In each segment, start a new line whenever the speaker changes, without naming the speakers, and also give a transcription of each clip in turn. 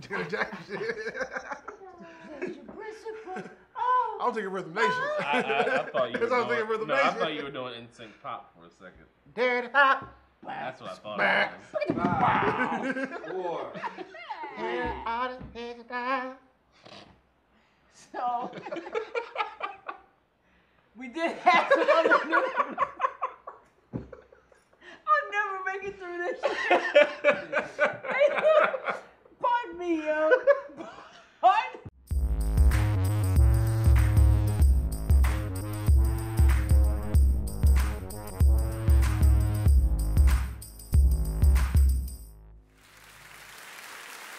Janet Jackson shit.
Oh.
I was thinking Rhythm Nation.
I thought you were
I was thinking Rhythm
doing. No, I
Nation.
thought you were doing NSYNC pop for a second.
Dirty pop.
That's what I thought.
Back.
It was.
5, 4. So we did have some other news. I'll never make it through this shit. Pardon me, yo. Pardon.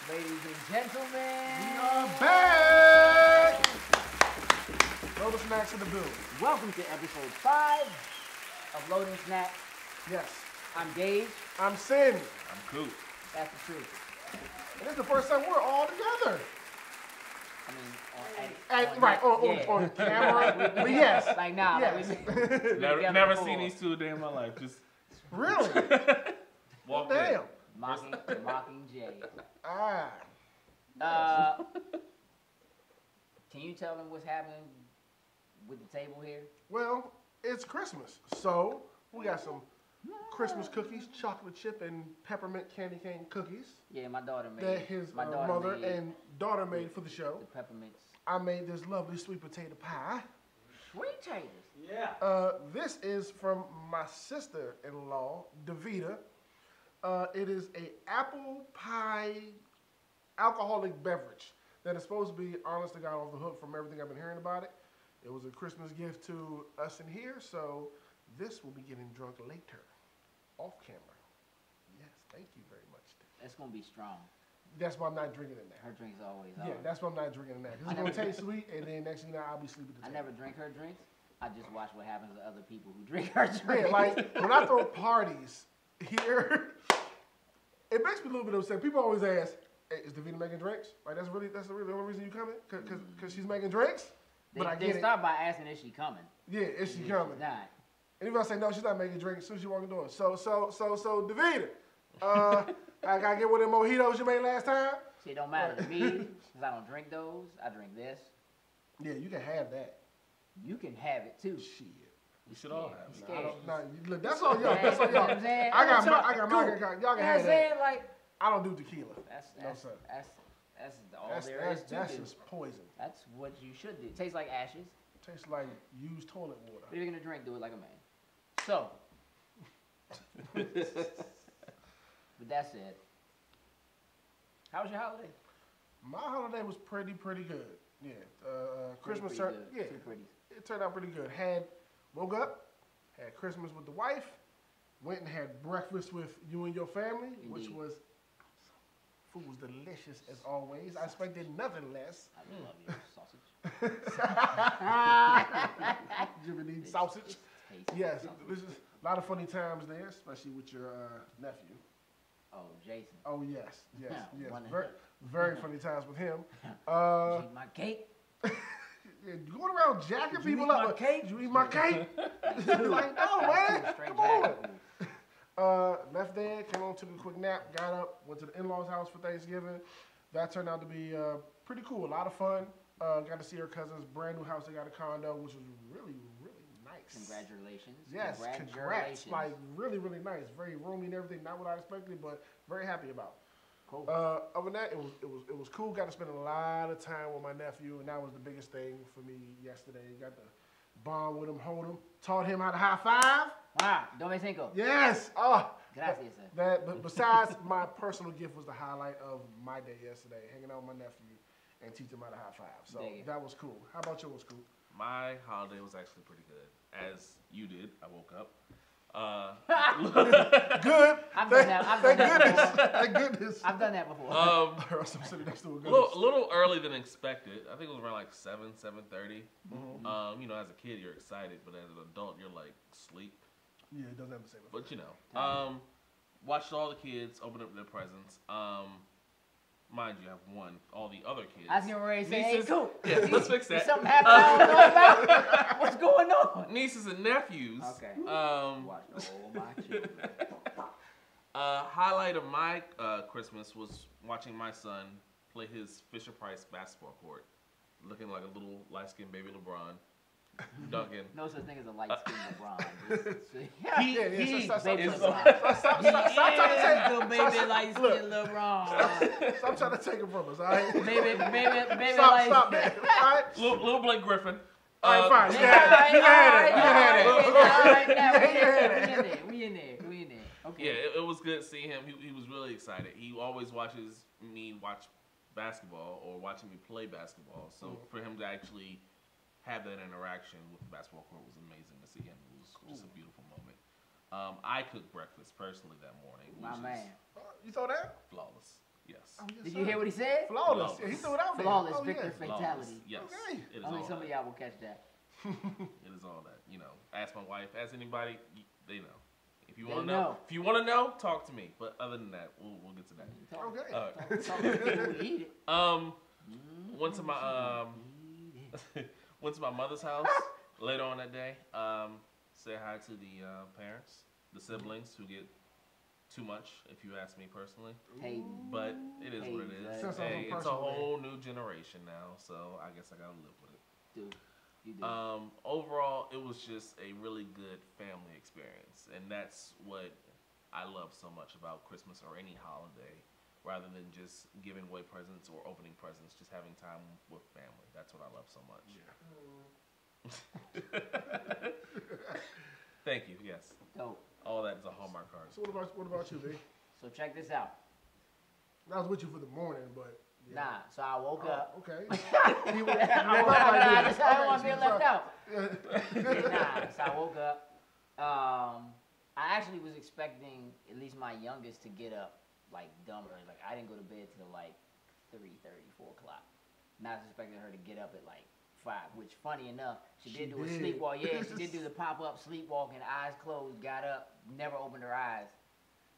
Ladies and gentlemen,
We are back. Loaded Snacks in the building.
welcome to episode 5 of Loading Snacks.
Yes.
I'm Gage.
I'm Sin.
I'm Coop.
That's the truth.
And this is the first time we're all together.
I mean,
On camera. But yes.
Like now,
Yes.
Never seen these two a day in my life. Just
Really?
walk
Damn.
mocking Jay.
Ah.
Can you tell them what's happening with the table here?
Well, it's Christmas, so we got some Christmas cookies, chocolate chip and peppermint candy cane cookies
Yeah, my daughter made.
that his
my daughter
mother
made
and daughter made for the show.
the peppermints.
I made this lovely sweet potato pie.
Sweet taters.
Yeah.
This is from my sister-in-law, Davita. It is a apple pie alcoholic beverage that is supposed to be, honest to God, off the hook from everything I've been hearing about it. It was a Christmas gift to us in here, so this will be getting drunk later, off camera. Yes, thank you very much.
That's gonna be strong.
That's why I'm not drinking in
Her
that.
drinks always
Yeah,
are.
that's why I'm not drinking in that. 'Cause it's gonna taste sweet, and then next thing you know, I'll be sleeping.
I never drink her drinks. I just watch what happens to other people who drink her drinks.
Yeah, like when I throw parties here, it makes me a little bit upset. People always ask, hey, "Is Davina making drinks?" Like that's the really only reason you coming? Cause she's making drinks. But I
they
get it.
start by asking, is she coming?
Yeah, is she
If
coming?
she's not.
And if I say no, she's not making drinks. As soon as she walk in the door. So Davina, I gotta get one of them mojitos you made last time.
See, it don't matter to me because I don't drink those. I drink this.
Yeah, you can have that.
You can have it too.
Shit.
we should all have.
I'm
it.
scared.
Look, that's all y'all. That's all
You know what
y'all.
I'm saying?
I got
Cool.
my
You know
y'all
what
can
I'm
have that.
saying? Like,
I don't do tequila.
that's
No, sir.
all
That's
there is to
that's
do.
just poison.
That's what you should do. It tastes like ashes.
Tastes like used toilet water.
But if you're gonna drink, do it like a man. So, with that said, how was your holiday?
My holiday was pretty good. Yeah, Christmas
Pretty
turned
good. Two pretties.
it turned out pretty good. Woke up, had Christmas with the wife, went and had breakfast with you and your family, which
Indeed.
was food was delicious as always. I expected nothing less.
I love you, sausage.
Jiminy sausage.
Tasty
Yes,
sausage.
this is a lot of funny times there, especially with your nephew.
Oh, Jason.
Oh yes, yes,
Yeah,
yes.
one of
Very,
them.
very funny times with him.
Did you eat my cake?
Yeah, you going around jacking
Did you
people
eat
up?
my cake?
Did you eat my cake? like, no, man.
Straight
Come on.
jacket.
Left there, came home, took a quick nap, got up, went to the in-laws' house for Thanksgiving. That turned out to be pretty cool, a lot of fun. Got to see her cousin's brand new house. They got a condo, which was really nice.
Congratulations.
Yes, congrats. Like really nice, very roomy and everything. Not what I expected, but very happy about.
Cool.
Other than that, it was cool. Got to spend a lot of time with my nephew, and that was the biggest thing for me yesterday. Got to bond with him, hold him, taught him how to high five.
Wow, don't me cinco.
Yes. Oh,
Gracias, sir.
but besides, my personal gift was the highlight of my day yesterday, hanging out with my nephew and teaching him how to high five. So
Dig it.
that was cool. How about yours, Coop?
My holiday was actually pretty good. As you did, I woke up.
Good.
I've done that. I've done that before.
Thank goodness.
I've done that before.
I'm sitting next to a
A
good.
little early than expected. I think it was around like 7:30. You know, as a kid, you're excited, but as an adult, you're like sleep.
Yeah, it doesn't have the same effect.
But you know, watched all the kids open up their presents. Mind you, I have one. All the other kids.
I was getting ready to say, hey, cool.
Yeah, let's fix that.
Something happened I don't know about. What's going on?
Nieces and nephews.
Okay.
Watch
all my children.
Highlight of my Christmas was watching my son play his Fisher Price basketball court, looking like a little light-skinned baby LeBron, dunking.
No such thing as a light-skinned LeBron.
He is
Stop
baby
is
LeBron.
trying to take
the baby light-skinned LeBron.
Stop trying to take it from us, all right?
Baby
Stop that, all right?
little Blake Griffin.
All right, fine. You can have it.
We in there. Okay.
Yeah, it was good seeing him. He was really excited. He always watches me watch basketball or watching me play basketball. So for him to actually have that interaction with the basketball court was amazing to see him. It was just a beautiful moment. I cooked breakfast personally that morning.
My man.
You saw that?
Flawless. Yes.
Did you hear what he said?
Flawless. Yeah, he threw it out there.
Flawless
Oh,
victor
yeah.
fatality.
Yes.
Okay.
It is
Only
all
some of
that.
y'all will catch that.
It is all that. Ask my wife. Ask anybody. They know. If you
They
want to
know.
know. If you want to know, talk to me. But other than that, we'll get to that.
Okay.
Talk to people who eat it.
Went to my went to my mother's house later on that day. Said hi to the parents, the siblings who get too much, if you ask me personally.
Hey,
But it is what it is.
Since
Hey,
I'm a
it's a
personal
whole new generation now, so I guess I gotta live with it.
dude, you do.
Overall, it was just a really good family experience, and that's what I love so much about Christmas or any holiday, rather than just giving away presents or opening presents, just having time with family. That's what I love so much. Thank you. Yes,
Dope.
all that is a Hallmark card.
So what about you, B?
So check this out.
I was with you for the morning, but yeah.
Nah, so I woke up.
Okay.
I don't want to be left out. Nah, so I woke up. I actually was expecting at least my youngest to get up like dumb early. Like I didn't go to bed till like 3:30, 4 o'clock. And I was expecting her to get up at like 5, which funny enough, she did do a sleepwalk. Yeah, she did do the pop-up sleepwalking, eyes closed, got up, never opened her eyes.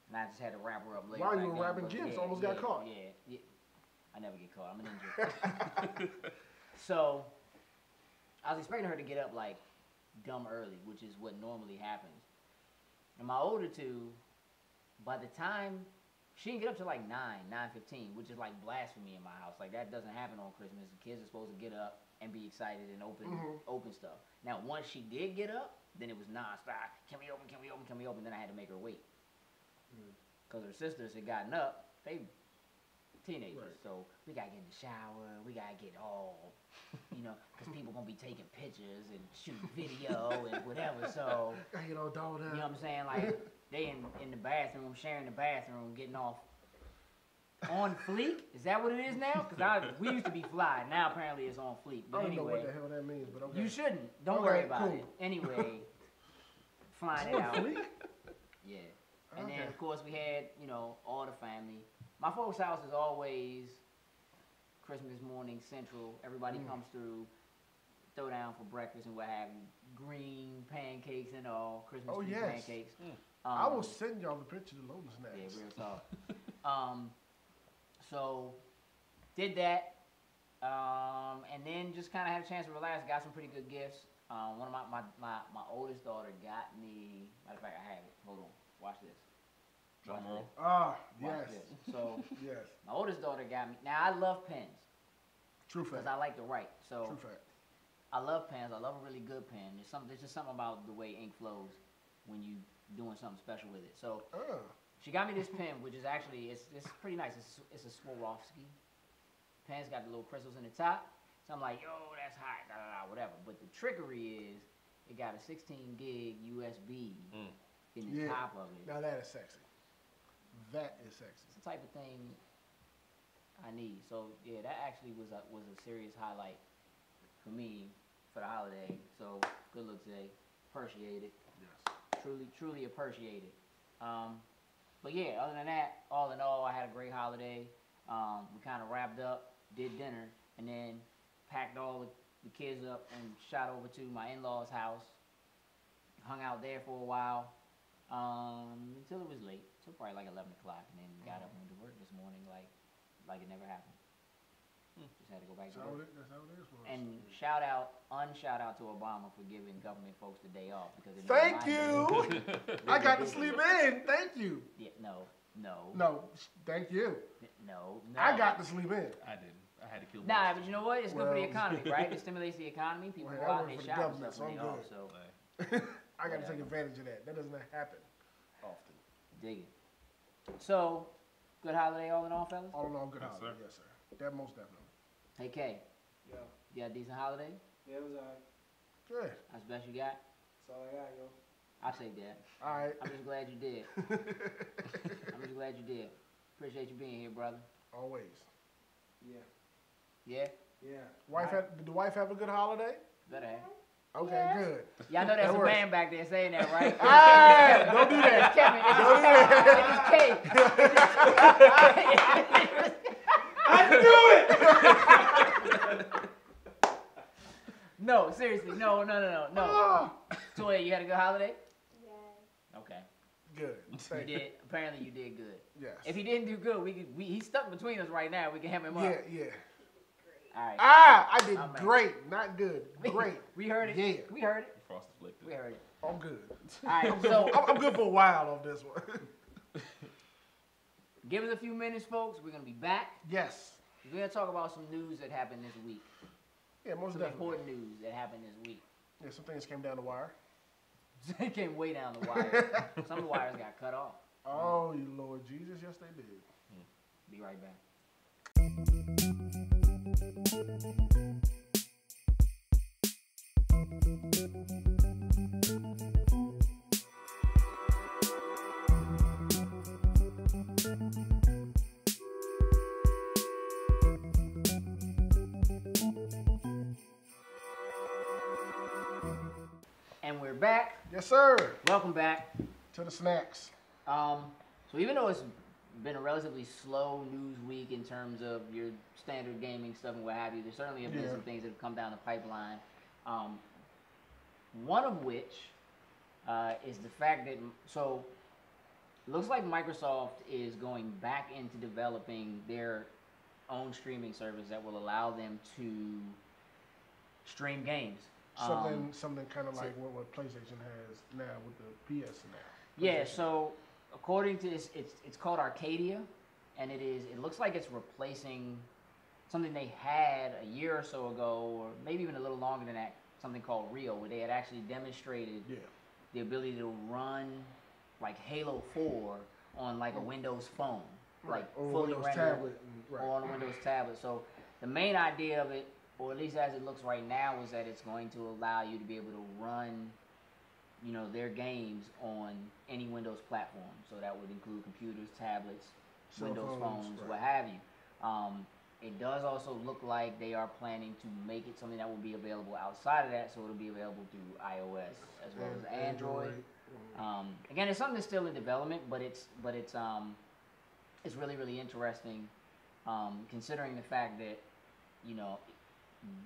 And I just had to wrap her up later.
While you
back
were
then,
wrapping
but
gifts,
yeah,
almost got
yeah,
caught.
Yeah. I never get caught. I'm a ninja. So I was expecting her to get up like dumb early, which is what normally happens. And my older two, by the time she didn't get up till like 9:15, which is like blasphemy in my house. Like that doesn't happen on Christmas. The kids are supposed to get up and be excited and open stuff. Now once she did get up, then it was nonstop. Can we open? Then I had to make her wait. Because her sisters had gotten up, they teenagers,
Right.
so we gotta get in the shower, we gotta get all, because people gonna be taking pictures and shooting video and whatever, so,
I get all dolled
you
up.
know what I'm saying, like, they in the bathroom, sharing the bathroom, getting off on fleek, is that what it is now? Because we used to be fly, now apparently it's on fleek,
I
but
don't know what
anyway,
the hell that means, but okay.
you shouldn't, don't
Okay,
worry about
cool.
it, anyway, flying it out, yeah. And then, of course, we had, all the family. My folks' house is always Christmas morning central. Everybody comes through, throw down for breakfast and what have you. Green pancakes and all, Christmas tree pancakes.
I will send y'all the picture of the Lotus Snacks.
Yeah, real talk. So, did that. And then just kind of had a chance to relax. Got some pretty good gifts. One of my oldest daughter got me, matter of fact, I have it. Hold on. Watch this.
Drum roll.
Ah,
Watch
yes.
this. So,
Yes.
my oldest daughter got me. Now, I love pens
True
because
fact.
I like to write. So,
True fact.
I love pens. I love a really good pen. There's just something about the way ink flows when you doing something special with it. So, she got me this pen, which is actually it's pretty nice. It's a Swarovski. Pen's got the little crystals in the top. So I'm like, yo, that's hot, whatever. But the trickery is, it got a 16 gig USB in the top of it.
Now that is sexy. That is sexy.
It's the type of thing I need. So yeah, that actually was a serious highlight for me for the holiday. So good luck today. Appreciate it.
Yes.
Truly appreciate it. But yeah, other than that, all in all, I had a great holiday. We kind of wrapped up, did dinner, and then packed all the kids up and shot over to my in-laws' house. Hung out there for a while until it was late, till probably like 11 o'clock, and then got up and went to work this morning like it never happened. Just had to go back to work.
That's how it is for us.
And unshout out to Obama for giving government folks the day off because it
Thank you. I got to sleep in. Thank you.
Yeah, no,
No, thank you.
No.
I got to sleep in.
I didn't. I had to kill.
Nah, but you know what? It's good for the
Well,
economy, right? It stimulates the economy. People
Well,
go
I
out
work
and they
for the
shop and
government,
stuff when
so
they
I'm
off.
good.
So
I got to
Whatever.
take advantage of that. That doesn't happen often.
dig it. So, good holiday all in all, fellas?
All in all, good
Yes,
holiday.
sir.
Yes, sir. That most definitely.
Hey, Kay,
Yo,
you had a decent holiday?
yeah, it was alright.
Good.
That's the best you got?
That's all I got, yo.
I'll take that.
All right.
I'm just glad you did. I'm just glad you did. Appreciate you being here, brother.
Always.
Yeah.
Yeah?
Yeah.
Did the wife have a good holiday?
Better have.
Okay, good.
Y'all know there's
That
a
works.
man back there saying that, right?
Ah, don't do that.
It's Kevin. It's just Kay.
I knew it!
No, seriously. No.
Ah,
Toya, you had a good holiday?
Yeah.
Okay.
good.
You
Thank you.
did. Apparently you did good.
Yes.
If he didn't do good, he's stuck between us right now. We can hem him up.
Yeah.
Great.
All right.
I did
I'm right.
great. Not good. Great.
We heard it.
Yeah.
We heard it.
Frosted Flaked.
We heard it.
I'm good.
All right. So
I'm good for a while on this one.
give us a few minutes, folks. We're gonna be back.
Yes.
We're gonna talk about some news that happened this week.
Yeah, most
Some
definitely.
important news that happened this week.
Yeah, some things came down the wire.
It came way down the wire. Some of the wires got cut off.
Oh, you Lord Jesus. Yes, they did.
Be right back. And we're back.
Yes, sir.
Welcome back.
To the snacks.
So even though it's been a relatively slow news week in terms of your standard gaming stuff and what have you, there certainly have been
Yeah.
some things that have come down the pipeline. One of which is the fact that it looks like Microsoft is going back into developing their own streaming service that will allow them to stream games.
Something kind of like what PlayStation has now with the PS now.
Yeah,
PlayStation.
so according to this, it's called Arcadia, and it looks like it's replacing something they had a year or so ago, or maybe even a little longer than that, something called Rio, where they had actually demonstrated
Yeah.
the ability to run like Halo 4 on like a Windows phone, like
Or
fully
Windows
rendered,
tablet.
or on a Windows tablet. So the main idea of it, or at least as it looks right now, is that it's going to allow you to be able to run, their games on any Windows platform. So that would include computers, tablets,
Cell
Windows phones,
right.
what have you. It does also look like they are planning to make it something that will be available outside of that, so it'll be available through iOS as well as Android. Again, it's something that's still in development, but it's really, really interesting, considering the fact that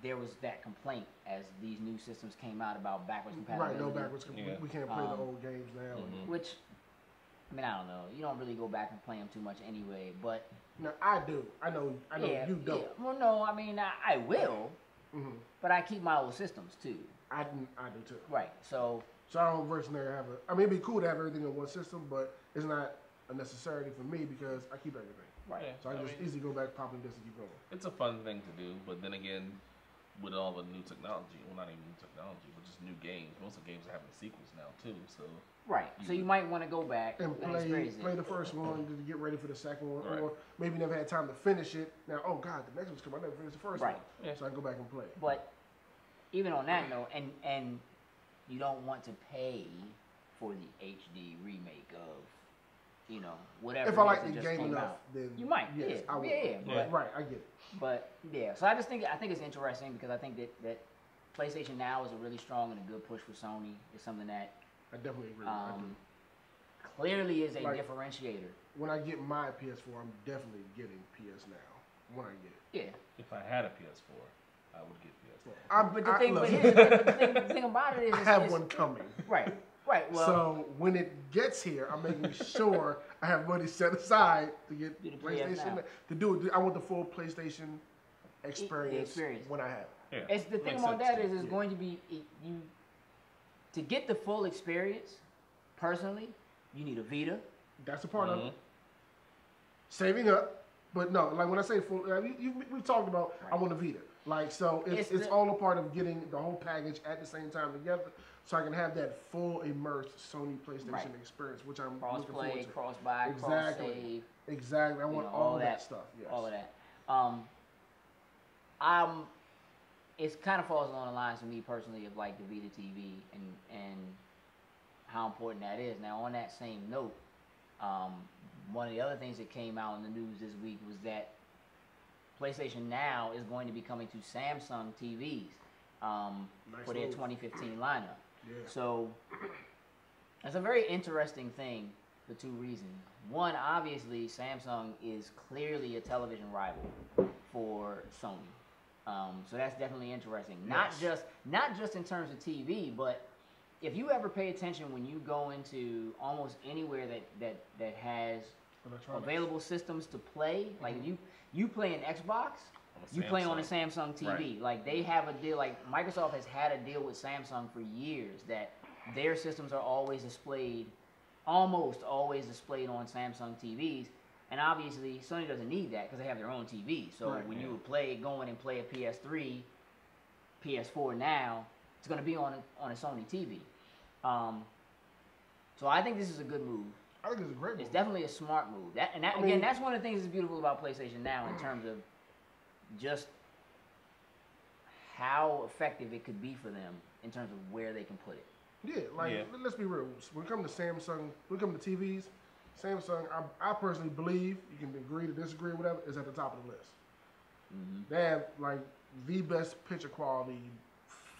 there was that complaint as these new systems came out about backwards compatibility.
Right, no backwards.
Yeah.
We can't play the old games now.
Which, I don't know. You don't really go back and play them too much anyway. But
No, I do. I know you don't.
Yeah. Well, no, I will, but I keep my old systems too.
I do too.
Right. So
So I don't personally have it'd be cool to have everything in one system, but it's not a necessity for me because I keep everything.
right.
Yeah,
So I can just easily go back, pop in this, and keep going.
It's a fun thing to do, but then again, with all the new technology, well, not even new technology, but just new games. Most of the games are having sequels now too, so
Right. So you might want to go back
And
experience
play
it.
the first one to get ready for the second one,
Right.
or maybe never had time to finish it. Now, oh God, the next one's coming. I never finished the first
Right.
one,
Yeah.
so I can go back and play.
But even on that note, and you don't want to pay for the HD remake of, whatever.
If I
it is
like
that
the
just
game
came
enough,
out.
then
You might,
yes,
yeah.
I would.
Yeah,
but-
Right, I get it.
But yeah, so I think it's interesting because I think that PlayStation Now is a really strong and a good push for Sony. It's something that
I definitely agree. I do.
clearly is a
Like-
differentiator.
When I get my PS4, I'm definitely getting PS Now. When I get it.
Yeah.
if I had a PS4, I would get PS4.
But the thing,
look,
the thing about it is,
I have one coming.
Right. Well,
So when it gets here, I'm making sure I have money set aside to get
Do the PS
PlayStation
Now.
to do it. I want the full PlayStation experience,
experience.
when I have it.
Yeah,
it's the thing
makes
about
sense
that
to
is
me.
it's going to be you to get the full experience. Personally, you need a Vita.
That's a part of it. saving up. But no, like when I say full, we've talked about I want a Vita. Like so, it's all a part of getting the whole package at the same time together, so I can have that full immersed Sony PlayStation experience, which I'm looking forward
Cross-play,
to.
cross-buy, cross-save.
Exactly. I want all that stuff. Yes.
All of that. It kind of falls along the lines for me personally of like the Vita TV and how important that is. Now, on that same note, one of the other things that came out in the news this week was that PlayStation Now is going to be coming to Samsung TVs for their 2015 lineup.
Yeah.
So that's a very interesting thing for two reasons. One, obviously, Samsung is clearly a television rival for Sony. So that's definitely interesting.
Yes.
Not just in terms of TV, but if you ever pay attention when you go into almost anywhere that has available systems to play, like if you play an Xbox, you play on a Samsung TV.
Right.
Like they have a deal. Like Microsoft has had a deal with Samsung for years that their systems are almost always displayed on Samsung TVs. And obviously, Sony doesn't need that because they have their own TV. So when you would go in and play a PS3, PS4 now, it's going to be on a Sony TV. So I think this is a good move.
I think it's a great move.
It's definitely a smart move. That's one of the things that's beautiful about PlayStation Now in terms of just how effective it could be for them in terms of where they can put it.
Yeah, let's be real. When it comes to Samsung, when it comes to TVs, Samsung, I personally believe, you can agree to disagree, whatever, is at the top of the list.
Mm-hmm.
They have like the best picture quality,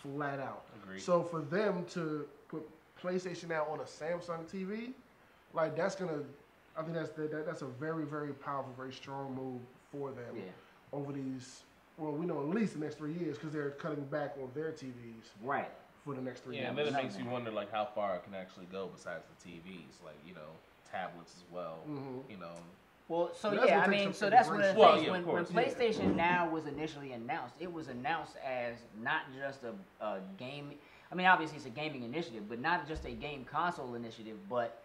flat out.
Agreed.
So for them to put PlayStation Now on a Samsung TV, like that's gonna, I think that's a very, very powerful, very strong move for them over these. Well, we know at least the next 3 years because they're cutting back on their TVs.
Right.
For the next 3 years.
Yeah, and then it makes you wonder like how far it can actually go besides the TVs, like tablets as well.
Mm-hmm.
Well, so
that's
yeah,
what
I mean,
takes
so
some
that's one of the
consideration.
things.
Well, yeah,
when
of course,
PlayStation Now was initially announced, it was announced as not just a game. I mean, obviously it's a gaming initiative, but not just a game console initiative. But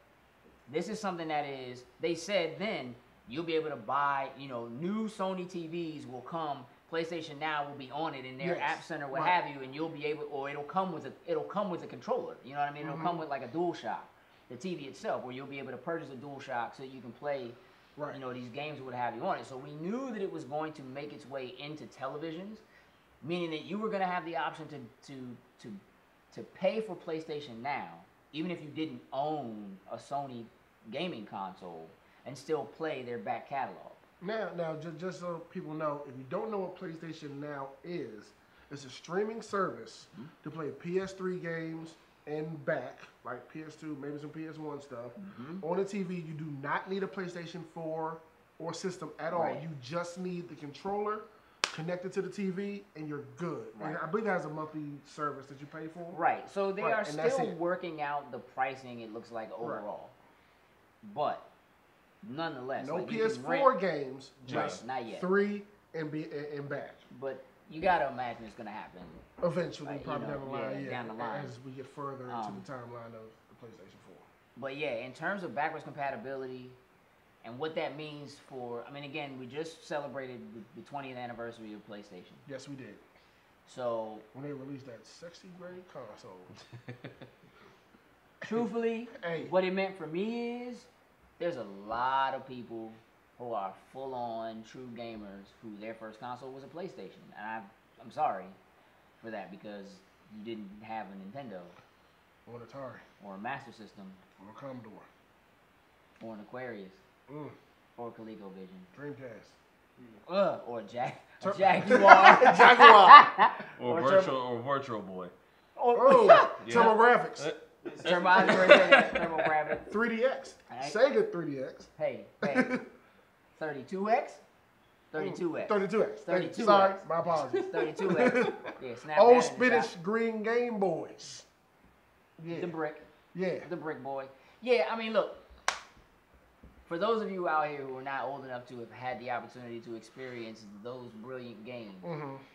this is something that is. They said then you'll be able to buy. New Sony TVs will come. PlayStation Now will be on it in their app center, what have you, and you'll be able, or it'll come with a controller. You know what I mean? It'll come with like a DualShock, the TV itself, where you'll be able to purchase a DualShock so you can play, these games would have you on it. So we knew that it was going to make its way into televisions, meaning that you were going to have the option to pay for PlayStation Now, even if you didn't own a Sony gaming console, and still play their back catalog.
Now, just so people know, if you don't know what PlayStation Now is, it's a streaming service to play PS3 games and back, like PS2, maybe some PS1 stuff. On a TV, you do not need a PlayStation 4 or system at all. You just need the controller connected to the TV, and you're good. And I believe it has a monthly service that you pay for.
Right. So they are
and
still working out the pricing, it looks like, overall. But nonetheless,
no
like
PS4 games, just
not yet.
3 and back.
But you gotta imagine it's gonna happen
Eventually, probably down the line.
down the line
as we get further into the timeline of the PlayStation 4.
But yeah, in terms of backwards compatibility and what that means for, I mean, again, we just celebrated the 20th anniversary of PlayStation.
Yes, we did.
So
when they released that sexy gray console.
Truthfully, what it meant for me is there's a lot of people who are full-on true gamers who their first console was a PlayStation. And I'm sorry for that because you didn't have a Nintendo.
Or an Atari.
Or a Master System.
Or a Commodore.
Or an Aquarius. Or a ColecoVision.
Dreamcast.
Or a Jaguar.
Jaguar.
or Virtual Boy.
TurboGrafx.
TurboGrafx.
3DX. Sega 3DX.
Hey. 32X? 32X.
32X. Sorry, my apologies.
32X. Yeah, snap
Old Spanish green Game Boys. Yeah.
The brick.
Yeah.
The brick boy. Yeah, I mean, look. For those of you out here who are not old enough to have had the opportunity to experience those brilliant games,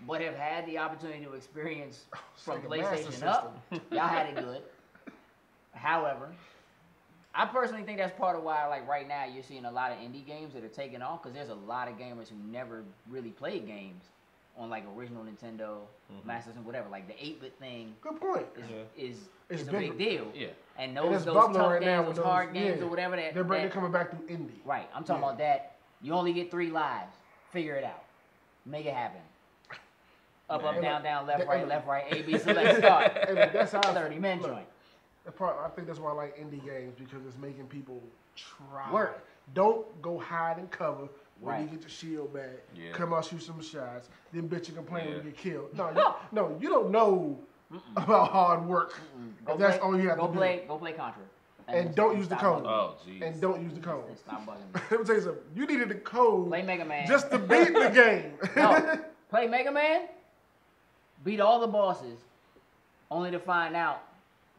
but have had the opportunity to experience from PlayStation up, y'all had it good. However, I personally think that's part of why, like right now, you're seeing a lot of indie games that are taking off because there's a lot of gamers who never really played games on like original Nintendo, Master System, whatever. Like the 8-bit thing
Good point.
is
It's
a
bigger.
big deal.
Yeah.
And
And
those
it's
tough
bubbling
games,
right now
those
with those
hard games
yeah.
or whatever that.
They're coming back to indie.
Right. I'm talking
Yeah.
about that. You only get 3 lives. Figure it out. Make it happen. Up,
Man.
down, down, left,
And-
right, A, B, select, start.
And that's how
30-man
look,
joint.
I think that's why I like indie games because it's making people try.
Work.
Don't go hide and cover when you
Right.
get your shield back.
Yeah.
Come out, shoot some shots. Then bitch and complain when
Yeah.
you get killed. No, you don't know about hard work. If that's all you have to do.
Go play Contra.
And don't use the
stop
code.
bugging me.
Oh, jeez.
And don't use the code.
And stop bugging me.
Let me tell you something. You needed the code
Play Mega Man.
just to beat the game.
No. Play Mega Man. Beat all the bosses, only to find out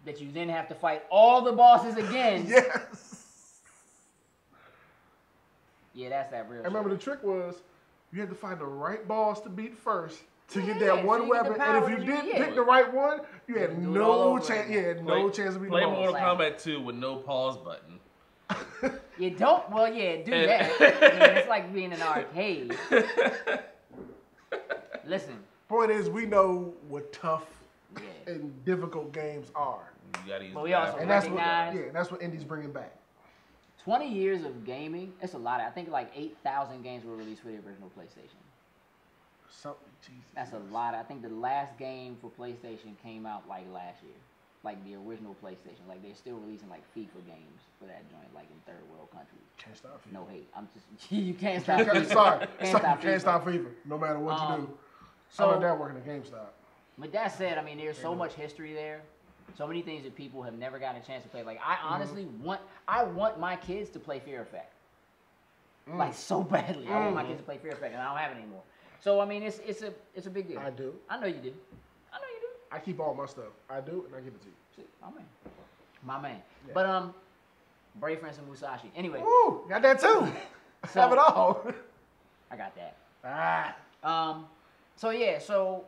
that you then have to fight all the bosses again.
Yes.
Yeah, that's that real
I remember
shit.
the trick was you had to find the right boss to beat first to get
Yeah,
that
so
one
you get the
weapon. And if
power
you
and
didn't
you-
pick the right one, you had
do it all
no
over
chance.
again.
You had no chance of beating
Play
the boss.
Mortal
Like-
Kombat 2 with no pause button.
You don't. Well, yeah, do that. I mean, it's like being in an arcade. Listen.
Point is, we know what tough
Yeah.
and difficult games are,
You gotta use
But
the
we also
bathroom.
and that's what
Recognize-
that's what indie's bringing back.
20 years of gaming. It's a lot. I think like 8,000 games were released for the original PlayStation.
Something, Jesus.
That's a lot. I think the last game for PlayStation came out like last year. Like the original PlayStation. Like they're still releasing like FIFA games for that joint, like in third world countries.
Can't stop FIFA.
No hate. I'm just you can't stop.
Sorry,
FIFA.
sorry,
Can't stop
can't
FIFA.
stop FIFA. No matter what you do.
So
How about that working at GameStop?
with that said, I mean there's so much history there. So many things that people have never gotten a chance to play. Like I honestly want my kids to play Fear Effect. Like so badly. I want my kids to play Fear Effect and I don't have it anymore. So I mean it's a big deal.
I do.
I know you do. I know you do.
I keep all my stuff. I do, and I give it to you.
See, my man. But Brave Friends and Musashi. Anyway,
Woo, got that too.
So-
Have it all.
I got that.
Ah,
So yeah, so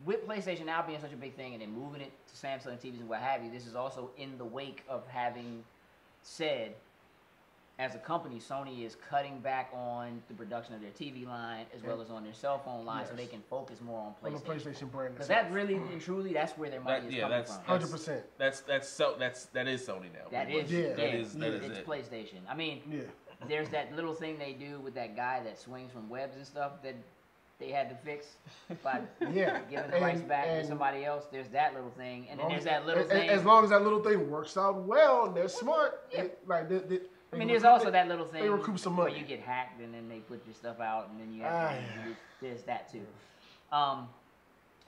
with PlayStation now being such a big thing and then moving it to Samsung TVs and what have you, this is also in the wake of having said, as a company, Sony is cutting back on the production of their TV line as well as on their cell phone line, so
Yes.
they can focus more on
on the
PlayStation.
PlayStation brand.
Because that really and truly, that's where their money is coming
that's
from.
100%.
that is Sony now.
That
pretty
is,
much.
Yeah.
That is
it's
it.
PlayStation. I mean,
Yeah.
there's that little thing they do with that guy that swings from webs and stuff that they had to fix by
Yeah.
giving the rights
And-
back to
and
somebody else. There's that little thing, and then there's that little
as,
thing.
As long as that little thing works out well, and they're smart.
Yeah. I mean, there's also that little thing
they recoup some
where
money.
you get hacked and then they put your stuff out, and then you
Ah,
have to.
yeah.
There's that too.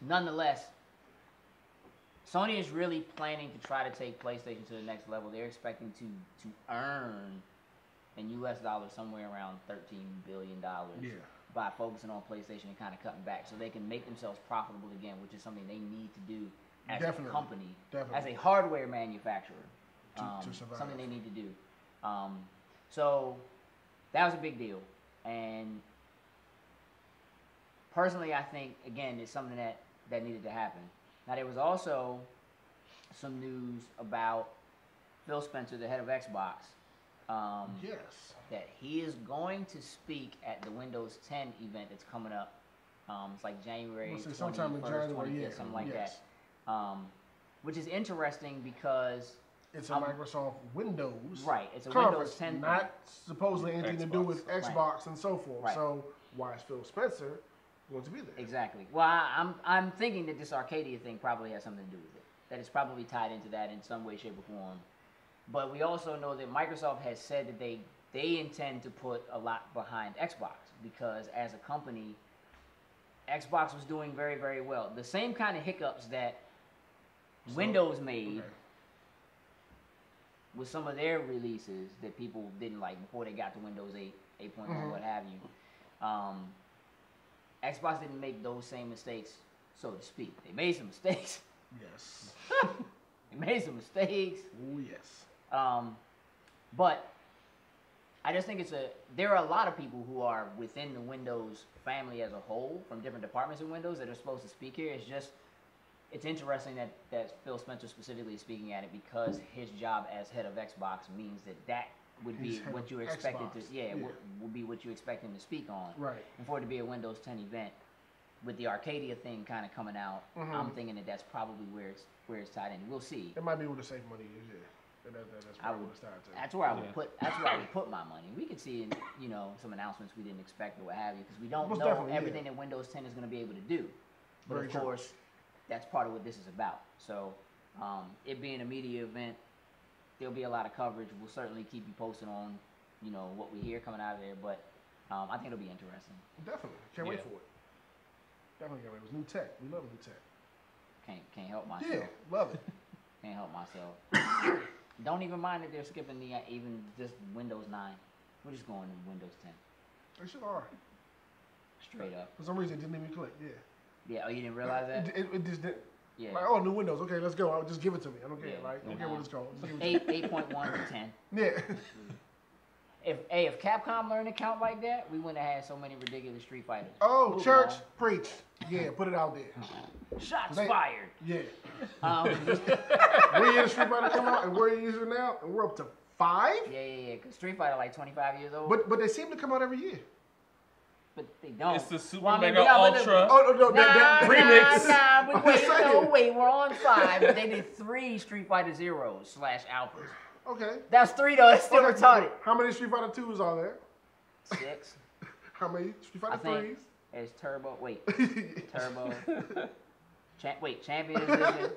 Nonetheless, Sony is really planning to try to take PlayStation to the next level. They're expecting to earn in U.S. dollars somewhere around $13 billion
Yeah.
by focusing on PlayStation and kind of cutting back, so they can make themselves profitable again, which is something they need to do as
Definitely.
a company,
Definitely.
as a hardware manufacturer.
To survive.
Something they need to do. So that was a big deal, and personally, I think again it's something that needed to happen. Now there was also some news about Phil Spencer, the head of Xbox,
Yes.
that he is going to speak at the Windows 10 event that's coming up. It's like January
We'll say
21st,
sometime in January,
25th,
yeah.
something like
Yes.
that. Which is interesting because
It's a Microsoft Windows.
right, it's a
conference,
Windows 10
not supposedly anything to do with
Xbox.
Xbox and so forth.
Right.
So why is Phil Spencer going to be there?
Exactly. Well, I'm thinking that this Arcadia thing probably has something to do with it. That it's probably tied into that in some way, shape, or form. But we also know that Microsoft has said that they intend to put a lot behind Xbox because as a company, Xbox was doing very, very well. The same kind of hiccups that Windows made
Okay.
with some of their releases that people didn't like before they got to Windows 8, 8.1, what have you. Xbox didn't make those same mistakes, so to speak. They made some mistakes.
Yes.
They made some mistakes.
Oh, yes.
But I just think there are a lot of people who are within the Windows family as a whole from different departments in Windows that are supposed to speak here. it's interesting that Phil Spencer specifically is speaking at it because his job as head of Xbox means that would be
He's head
what
of
you expected
Xbox.
to would be what you expect him to speak on.
Right.
And for it to be a Windows 10 event with the Arcadia thing kind of coming out, I'm thinking that's probably where it's tied in. We'll see.
It might be where the safe money is. Yeah. That's probably what it's tied to.
That's where I would put. That's where I would put my money. We could see, some announcements we didn't expect or what have you, because we don't
Most
know
definitely,
everything that Windows 10 is going to be able to do. But
Very
of
true.
course, that's part of what this is about. So, it being a media event, there'll be a lot of coverage. We'll certainly keep you posted on, what we hear coming out of there. But I think it'll be interesting.
Definitely. Can't wait for it. Definitely can't wait. It was new tech. We love new tech.
Can't help myself.
Yeah, love it.
Can't help myself. Don't even mind if they're skipping even just Windows 9. We're just going to Windows 10.
They sure are.
Straight up.
For some reason, it didn't even click. Yeah.
Yeah, oh, you didn't realize that?
It just didn't.
Yeah.
Like, oh, new Windows. Okay, let's go. Just give it to me. I don't care.
Yeah.
Like, I don't care what it's called. Just give it to me.
8.1 to 10.
Yeah.
If Capcom learned to count like that, we wouldn't have had so many ridiculous Street Fighters.
Oh,
Moving
church,
on.
preach. Yeah, put it out there.
Shots
They-
fired.
Yeah.
Yeah,
We're in Street Fighter come out, and we're in user now, and we're up to 5.
yeah. Cause Street Fighter like 25 years old.
But they seem to come out every year.
But they don't.
It's the Super
Well, I mean,
Mega
yeah, but
Ultra.
Oh no, that remix.
Nah, but
I'm
wait,
just saying.
wait, we're on 5. They did 3 Street Fighter Zeros / Alphas.
Okay.
That's 3 though. It's still
Okay,
retarded.
How many Street Fighter 2s are there?
6.
How many Street
I
Fighter
think it's Turbo. Wait,
3s?
Turbo. Champion Edition.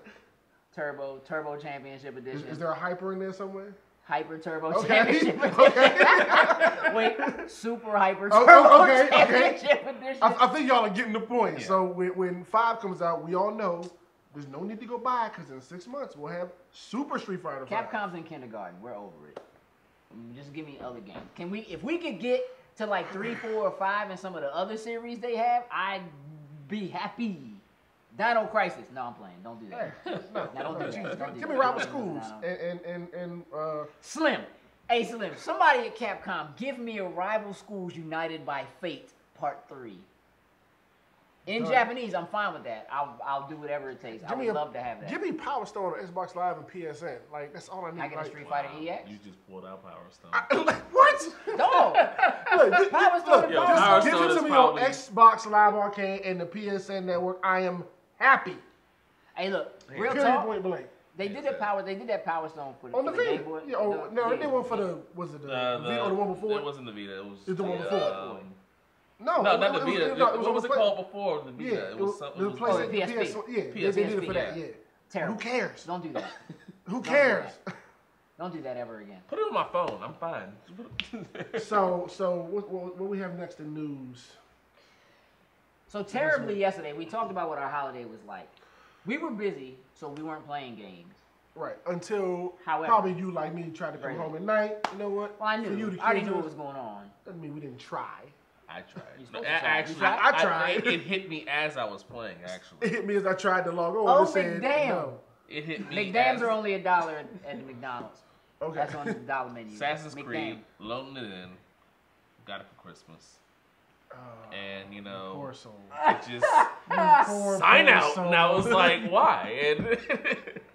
Turbo Championship Edition.
Is there a hyper in there somewhere?
Hyper Turbo
Okay.
Championship Edition.
Okay.
Wait, Super Hyper
Oh,
Turbo
okay, okay.
Championship Edition.
I think y'all are getting the point.
Yeah.
So when 5 comes out, we all know there's no need to go buy because in 6 months we'll have Super Street Fighter 5.
Capcom's in kindergarten. We're over it. Just give me other games. If we could get to like 3, 4, or 5 in some of the other series they have, I'd be happy. Dino Crisis. No, I'm playing. Don't do that.
Hey, no,
Now, don't do that.
Jesus.
Don't do
Give
that.
me Rival
Don't do
Schools
that.
and
Slim. Hey, Slim. Somebody at Capcom, give me a Rival Schools United by Fate Part 3. In
Done.
Japanese, I'm fine with that. I'll do whatever it takes. I would love to have that.
Give me Power Stone on Xbox Live and PSN. Like that's all I need.
I get a
like,
Street Fighter EX.
You just pulled out Power Stone.
What?
No.
Look,
Power Stone and
Yo,
Power
Power
give
Stone
it to
is
me
probably-
on Xbox Live Arcade and the PSN network. I am happy.
Hey, look. Real
Period,
talk.
point blank.
They did that Power Stone for
On the
for the
Vita.
Game Boy.
Yeah, no, they did one for the was it the Vita or the one before?
It wasn't the Vita. It was
It's the one before.
No, not the Vita.
No,
What was it
on
called before the
Yeah,
Vita? It was something.
the
it was
PlayStation,
PSP.
PS, yeah, they did it for that. Yeah.
Terrible.
Who cares?
Don't do that.
Who
do
cares?
Don't do that ever again.
Put it on my phone. I'm fine.
So what we have next in news?
So terribly yesterday, we talked about what our holiday was like. We were busy, so we weren't playing games.
Right. Until
However-
probably you like me tried to come
Right.
home at night. You know what?
Well, I
For
knew.
you, the
I already
kids
knew what
was-
was going on.
Doesn't mean we didn't try.
I tried.
You're
No,
supposed to try.
actually,
You tried?
I tried.
It hit me as I was playing.
It
Actually,
hit me as I tried to log on.
Oh,
It said,
McDamn.
no.
it hit me.
McDams
as
are only $1 at the McDonald's.
Okay.
That's on the dollar menu.
Assassin's
McDam.
Creed, loading it in, got it for Christmas, and
Poor soul.
it just
Poor
sign out.
soul.
And I was like, why? And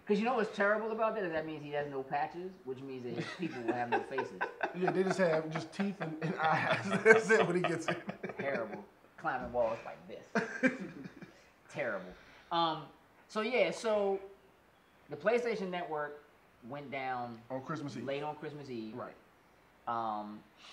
Because you know what's terrible about that? Is that means he has no patches, which means that his people will have no faces.
Yeah, they just have just teeth and eyes. That's it when he gets it.
Terrible. Climbing walls like this. Terrible. So the PlayStation Network went down
On Christmas Eve.
late on Christmas Eve.
Right.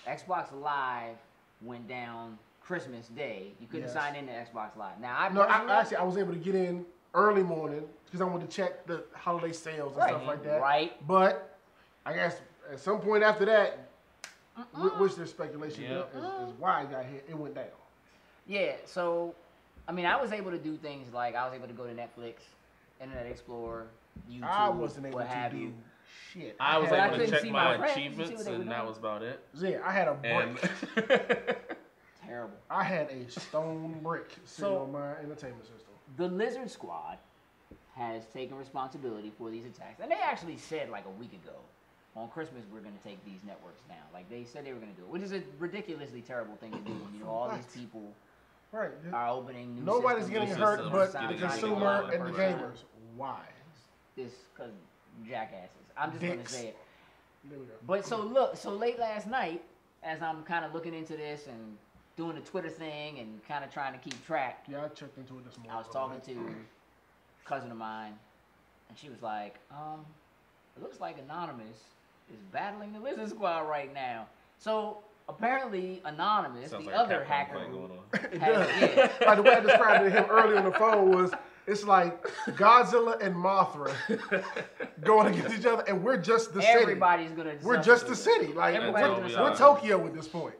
Xbox Live went down Christmas Day. You couldn't
Yes.
sign into Xbox Live. Now I
No,
personally-
I was able to get in early morning because I wanted to check the holiday sales and stuff like that.
Right.
But I guess at some point after that, which there's speculation
Yeah.
is why it got hit, it went down.
Yeah, so I mean, I was able to do things like I was able to go to Netflix, Internet Explorer, YouTube,
I wasn't able
what
to
have
do
you.
shit.
I was
But I
able to
couldn't
check
see
my
my friends. You see
achievements,
what they were
and that
doing?
was about it.
Yeah, I had a
And
brick.
Terrible.
I had a stone brick sitting
So-
on my entertainment system.
The Lizard Squad has taken responsibility for these attacks, and they actually said like a week ago, on Christmas we're going to take these networks down. Like they said they were going to do it, which is a ridiculously terrible thing to do. You know, all these
What?
people
Right.
are opening new
Nobody's
systems.
getting
New
hurt
systems,
but
getting
the
getting
consumer
allowed
and the
first.
gamers. Why?
This because jackasses. I'm just gonna
Dicks.
say it.
There we go.
But so late last night, as I'm kind of looking into this and doing the Twitter thing and kind of trying to keep track,
Yeah, I checked into it this morning.
I was talking to a cousin of mine, and she was like, it looks like Anonymous is battling the Lizard Squad right now. So apparently Anonymous,
Sounds
the
like a
other
Capcom
hacker
fight
group,
going on.
has, yeah,
Like the way I described it to him earlier on the phone was, it's like Godzilla and Mothra going against each other, and we're just the city.
everybody's gonna.
We're
suffer
just
through
the
it.
city. Like
Everybody's
all
gonna
we
suffer
we're
are.
through it.
Tokyo at this point.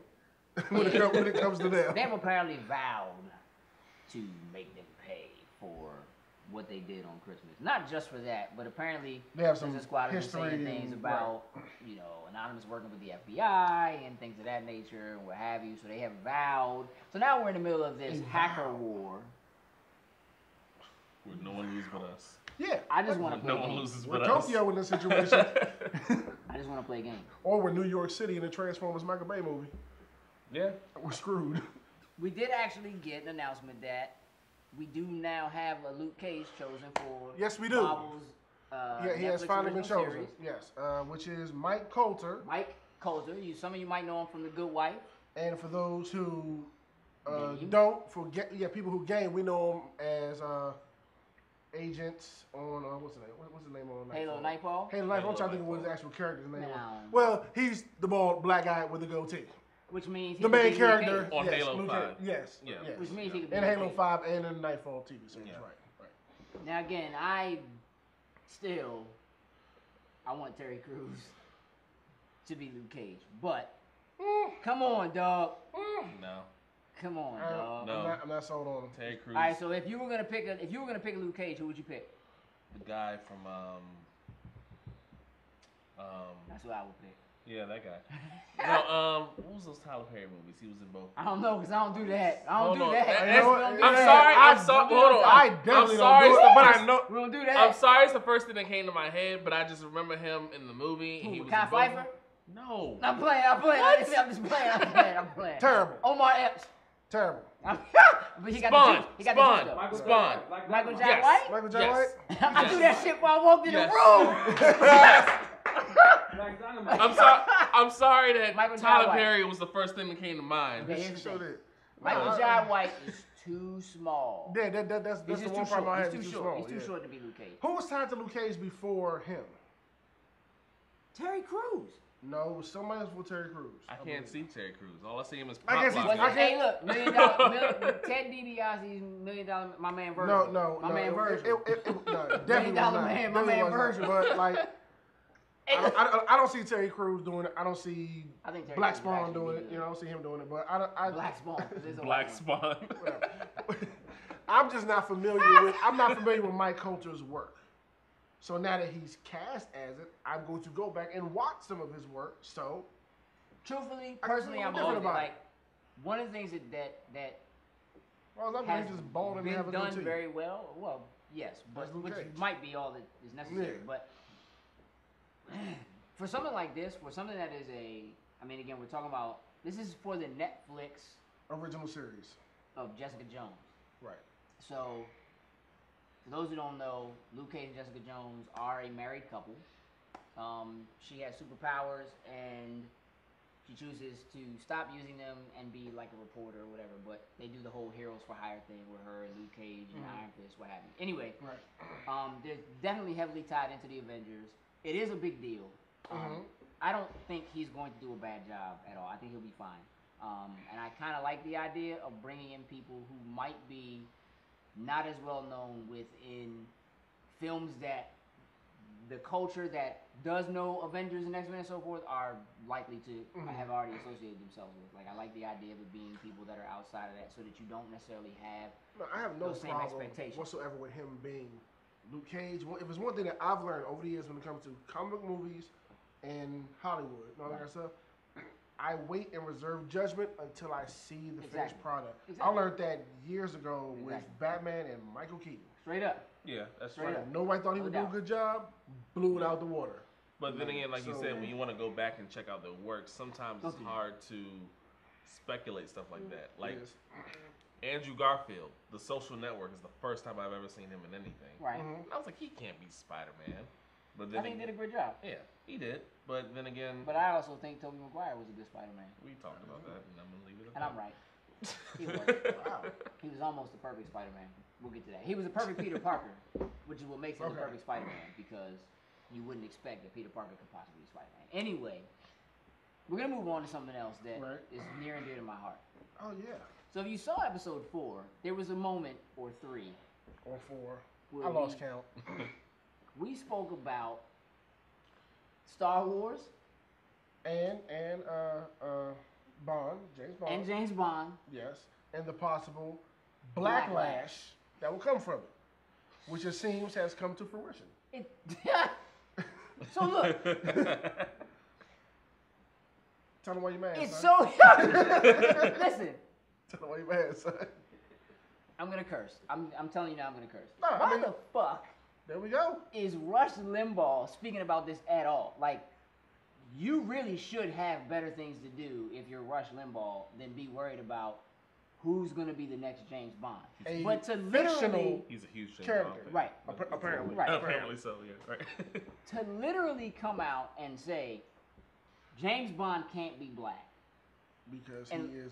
when it comes to them.
They've apparently vowed to make them pay for what they did on Christmas. Not just for that, but apparently
They have some
Lizard Squad has been saying
history
things
and-
about, you know, Anonymous working with the FBI and things of that nature and what have you. So they have vowed. So now we're in the middle of this
They
hacker
vowed.
war.
Where no one loses but us.
Yeah.
I just want to play
No one
games.
loses
We're
but us.
Tokyo in this situation,
I just want to play games.
or we're New York City in the Transformers Michael Bay movie.
Yeah.
We're screwed.
We did actually get an announcement that we do now have a Luke Cage chosen for
Yes, we do.
Marvel's
Yeah, he has
Netflix
finally been
original
chosen.
series.
Yes, which is Mike Coulter.
Mike Coulter. Some of you might know him from The Good Wife.
And for those who
Game.
don't forget, people who game, we know him as agents on what's the name? What's the name on
Halo Nightfall.
Halo Nightfall. I'm trying to think of what
Nightfall.
his actual character's name was.
No.
Well, he's the bald black guy with the goatee.
Which means he
The
could
main
be Luke
character
Cage.
On
yes,
Halo
Luke
5.
Cage, yes,
Yeah.
yes.
Which means he could be
In
Luke
Halo
Cage.
5 and in the Nightfall TV series,
Yeah.
right.
Now again, I want Terry Crews to be Luke Cage, but come on, dog.
No.
Come on, dog.
No.
I'm not sold on him.
Terry Crews.
All right, so if you were gonna pick Luke Cage, who would you pick?
The guy from
That's who I would pick.
yeah, that guy. No, what was those Tyler Perry movies? He was in both.
I don't know, cause I don't do that. I don't
Hold
do
on.
that.
That's-
You know what?
We don't do
I'm
that.
sorry.
I
I'm sorry.
do
Hold
that.
on.
I definitely
I'm
don't
sorry,
do
it's
it,
the
but I
first-
know.
We don't do that.
I'm sorry, it's the first thing that came to my head, but I just remember him in the movie. And
Who,
he was
Kai
in both.
Pfeiffer?
No.
I'm playing. I'm just playing.
Terrible.
Omar Epps.
Terrible.
But he got the juice. He got the juice, though.
Michael
Spawn.
J. White,
Michael J.
Yes.
White?
Michael J.
Yes.
White?
I do that shit while I walked in
Yes.
the room.
Black Dynamite.
I'm sorry that
Michael Jai
Tyler
White.
Perry was the first thing that came to mind.
Okay, here's the
Sure
thing.
did.
Michael Jai White is too small.
Yeah, that's
He's
the
just
one
too
problem I
short.
have.
He's
He's
too
too
short.
small.
He's too
yeah.
short to be Luke Cage.
Who was tied to Luke Cage before him?
Terry Crews.
No, it was somebody else before Terry Crews.
I can't see Terry Crews. All I see him is
I
pop
guess he's-
lock.
I can't-
Hey, look, $1 million. Ted DiBiase's $1 million. My man Virgil.
No,
my man Virgil.
No, definitely
$1 million
was not.
man, my
Definitely
man
was not.
Virgil.
But like, I don't see Terry Crews doing it. I don't see
I think Terry
Black
Crews would
Spawn
actually
doing
be
it.
good.
You know, I don't see him doing it. But I
Black Spawn. 'cause there's a
Black
white one.
Spawn.
whatever. I'm just not familiar with. I'm not familiar with Mike Coulter's work. So now that he's cast as it, I'm going to go back and watch some of his work. So
Truthfully,
I
personally,
feel
I'm
different
both
about it.
like one of the things that
well, I'm
has
just bald and
been
have a
done
goatee.
very well. Well, yes, but
That's Luke
which
Cage.
might be all that is necessary.
Yeah.
But for something like this, for something that is again, we're talking about this is for the Netflix
Original series,
of Jessica Jones.
right?
So, for those who don't know, Luke Cage and Jessica Jones are a married couple. She has superpowers and she chooses to stop using them and be like a reporter or whatever, but they do the whole Heroes for Hire thing with her and Luke Cage and Iron Fist, what have you. Anyway,
Right.
they're definitely heavily tied into the Avengers. It is a big deal. I don't think he's going to do a bad job at all. I think he'll be fine. And I kind of like the idea of bringing in people who might be not as well known within films that the culture that does know Avengers and X-Men and so forth are likely to have already associated themselves with. Like, I like the idea of it being people that are outside of that so that you don't necessarily have
No, I have no
those same
problem
expectations.
whatsoever with him being Luke Cage. If it's one thing that I've learned over the years when it comes to comic book movies and Hollywood and all that kind of stuff, I wait and reserve judgment until I see the finished
Exactly.
product.
Exactly.
I learned that years ago with
Exactly.
Batman and Michael Keaton.
Straight up.
Yeah, that's
Straight
right.
up.
Nobody thought he
No
would do a
doubt.
good job, blew it out the water.
But then again, like you
So-
said, when you want to go back and check out their work, sometimes
Don't
it's
do that.
hard to speculate stuff like that. Like
Yes.
Andrew Garfield, The Social Network, is the first time I've ever seen him in anything.
Right.
Mhm.
And I was like, he can't be Spider-Man. But then
I think he did a great job.
yeah, he did. But then again,
But I also think Tobey Maguire was a good Spider-Man.
we talked about that, and I'm gonna leave it at
And
that.
I'm right. He was.
Wow.
He was almost the perfect Spider-Man. We'll get to that. He was a perfect Peter Parker, which is what makes him the
Okay.
perfect Spider-Man, because you wouldn't expect that Peter Parker could possibly be Spider-Man. Anyway, we're going to move on to something else that
Right.
is near and dear to my heart.
Oh yeah.
So if you saw episode 4, there was a moment, or 3,
Or 4.
where
I lost count.
we spoke about Star Wars
And Bond, James Bond.
and James Bond.
Yes, and the possible
Blacklash.
blacklash that will come from it, which it seems has come to fruition.
It, so look,
Tell them why you're mad,
it's
son.
so listen.
Tell them why you're mad, son.
I'm gonna curse. I'm telling you now. I'm gonna curse.
No, I
Why
mean-
the fuck
There we go.
is Rush Limbaugh speaking about this at all? Like, you really should have better things to do if you're Rush Limbaugh than be worried about who's gonna be the next James Bond.
A
But to
fictional
literally,
He's a huge James
character.
Bond fan.
right,
Apparently.
Right.
Apparently so, yeah. Right.
to literally come out and say James Bond can't be black
Because
And-
he is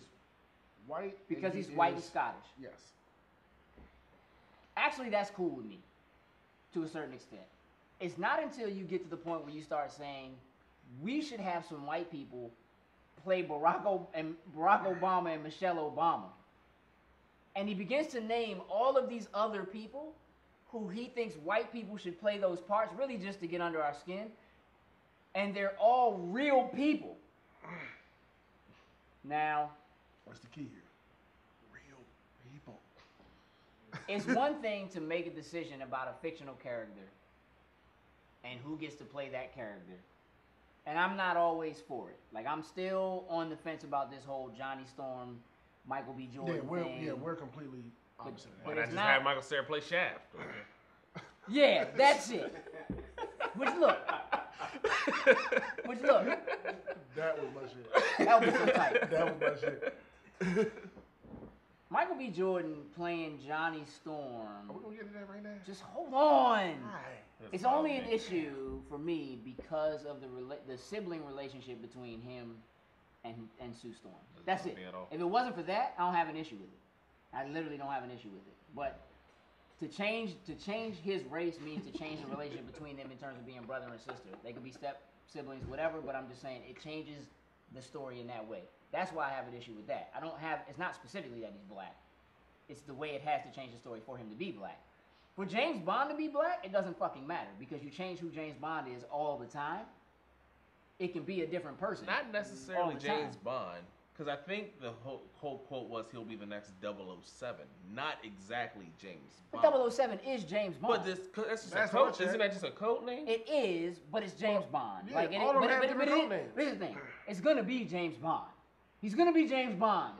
white.
because
and he
he's white and
is-
Scottish.
Yes.
Actually, that's cool with me, to a certain extent. It's not until you get to the point where you start saying, we should have some white people play Barack Obama and Michelle Obama. And he begins to name all of these other people who he thinks white people should play those parts, really just to get under our skin. And they're all real people. Now,
What's the key here? Real people.
it's one thing to make a decision about a fictional character and who gets to play that character. And I'm not always for it. Like, I'm still on the fence about this whole Johnny Storm, Michael B. Jordan thing.
We're completely opposite
Why
of
But
not
it's
just
not-
have Michael Cera play Shaft?
Yeah, that's it. Which look,
that. That was my shit.
that was so tight.
That was my shit.
Michael B. Jordan playing Johnny
Are
Storm.
we gonna get into that right now?
Just hold on.
Why?
It's only an issue for me because of the sibling relationship between him and Sue Storm. That's it.
Nothing at all.
If it wasn't for that, I don't have an issue with it. I literally don't have an issue with it. But to change his race means to change the relationship between them in terms of being brother and sister. They could be step siblings, whatever. But I'm just saying it changes the story in that way. That's why I have an issue with that. I don't have. It's not specifically that he's black. It's the way it has to change the story for him to be black. For James Bond to be black, it doesn't fucking matter because you change who James Bond is all the time. It can be a different person.
Not necessarily
all the
James
time.
Bond, because I think the whole quote was he'll be the next 007. Not exactly James
But
Bond.
007 is James Bond.
But that's just
That's
a code.
what I
Isn't that just a code name?
It is, but it's James Bond.
yeah,
Like,
all of them have different code
it,
names.
here's the thing: it's gonna be James Bond. He's gonna be James Bond.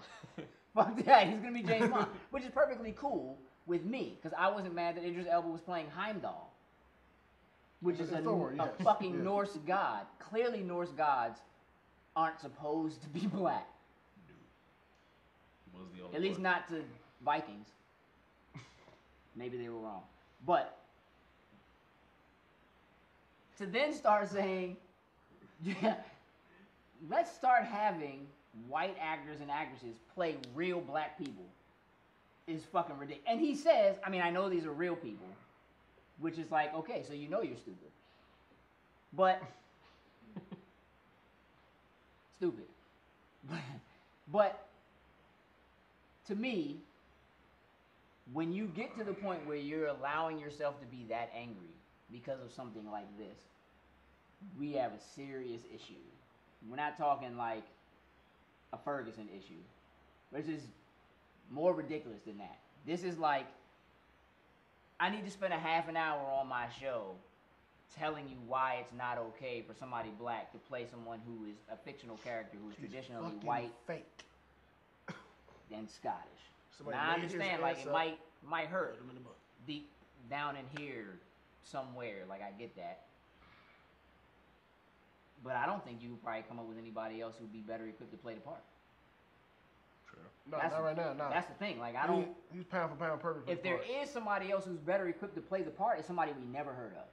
Fuck that, he's gonna be James Bond, which is perfectly cool with me because I wasn't mad that Idris Elba was playing Heimdall, which is a
Thor, yes.
fucking
Yeah.
Norse god. Clearly, Norse gods aren't supposed to be black,
Was the only
at least
one.
not to Vikings. Maybe they were wrong, but to then start saying, yeah, let's start having white actors and actresses play real black people is fucking ridiculous. And he says, I mean, I know these are real people, which is like, okay, so you know you're stupid. But, stupid. But, to me, when you get to the point where you're allowing yourself to be that angry because of something like this, we have a serious issue. We're not talking like a Ferguson issue, which is more ridiculous than that. This is like, I need to spend a half an hour on my show telling you why it's not okay for somebody black to play someone who is a fictional character who is
He's
traditionally
fucking
white
fake.
and Scottish.
Somebody
Now, I
made his
understand, like,
ass
it
up,
might hurt
put him in the book.
deep down in here somewhere. Like, I get that. But I don't think you would probably come up with anybody else who'd be better equipped to play the part.
True.
No, not right now. No.
That's the thing. Like, I don't.
He's pound for pound perfect.
If there is somebody else who's better equipped to play the part, it's somebody we never heard of.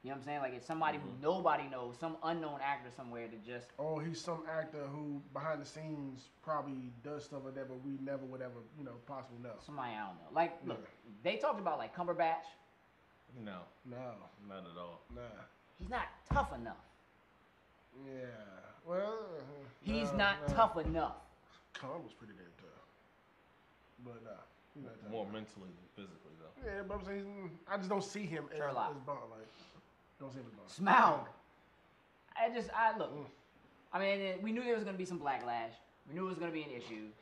You know what I'm saying? Like, it's somebody who nobody knows, some unknown actor somewhere that just.
Oh, he's some actor who behind the scenes probably does stuff like that, but we never would ever, possibly know.
Somebody I don't know. Like, look, they talked about like Cumberbatch.
No, not at all.
Nah.
He's not tough enough.
Yeah. Well.
He's not tough enough.
Khan was pretty damn tough. But he's not tough
More
enough.
mentally than physically, though.
Yeah, but I'm saying I just don't see him as
Sherlock.
Bond. Like, don't see him as Bond.
Smaug. I look. I mean, we knew there was gonna be some backlash. We knew it was gonna be an issue.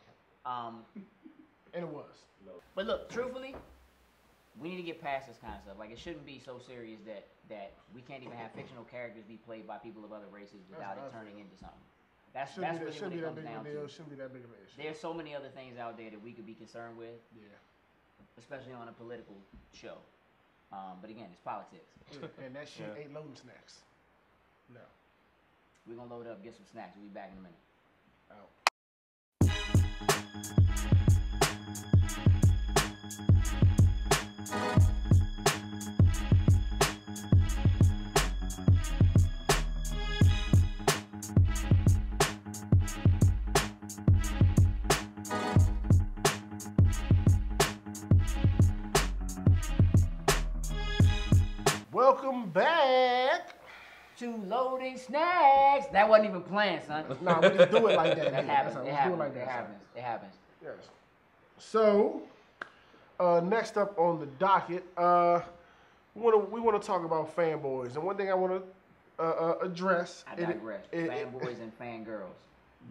And it was.
But look, truthfully, we need to get past this kind of stuff. Like, it shouldn't be so serious that we can't even have fictional characters be played by people of other races without it turning into something. That's really what it comes down to.
Shouldn't be that big of an issue.
There's so many other things out there that we could be concerned with,
Yeah.
especially on a political show. But again, it's politics.
And that shit ain't loading snacks. No.
We're gonna load up, get some snacks. We'll be back in a minute.
Out. Welcome back.
To loading snacks. That wasn't even planned, son.
Nah, we just do it like that.
That
here.
happens.
That's
It
how we do
happens.
it like
It
that.
happens. It happens.
Yes. So, next up on the docket, we want to talk about fanboys, and one thing I want to address.
I digress. Fanboys and fangirls.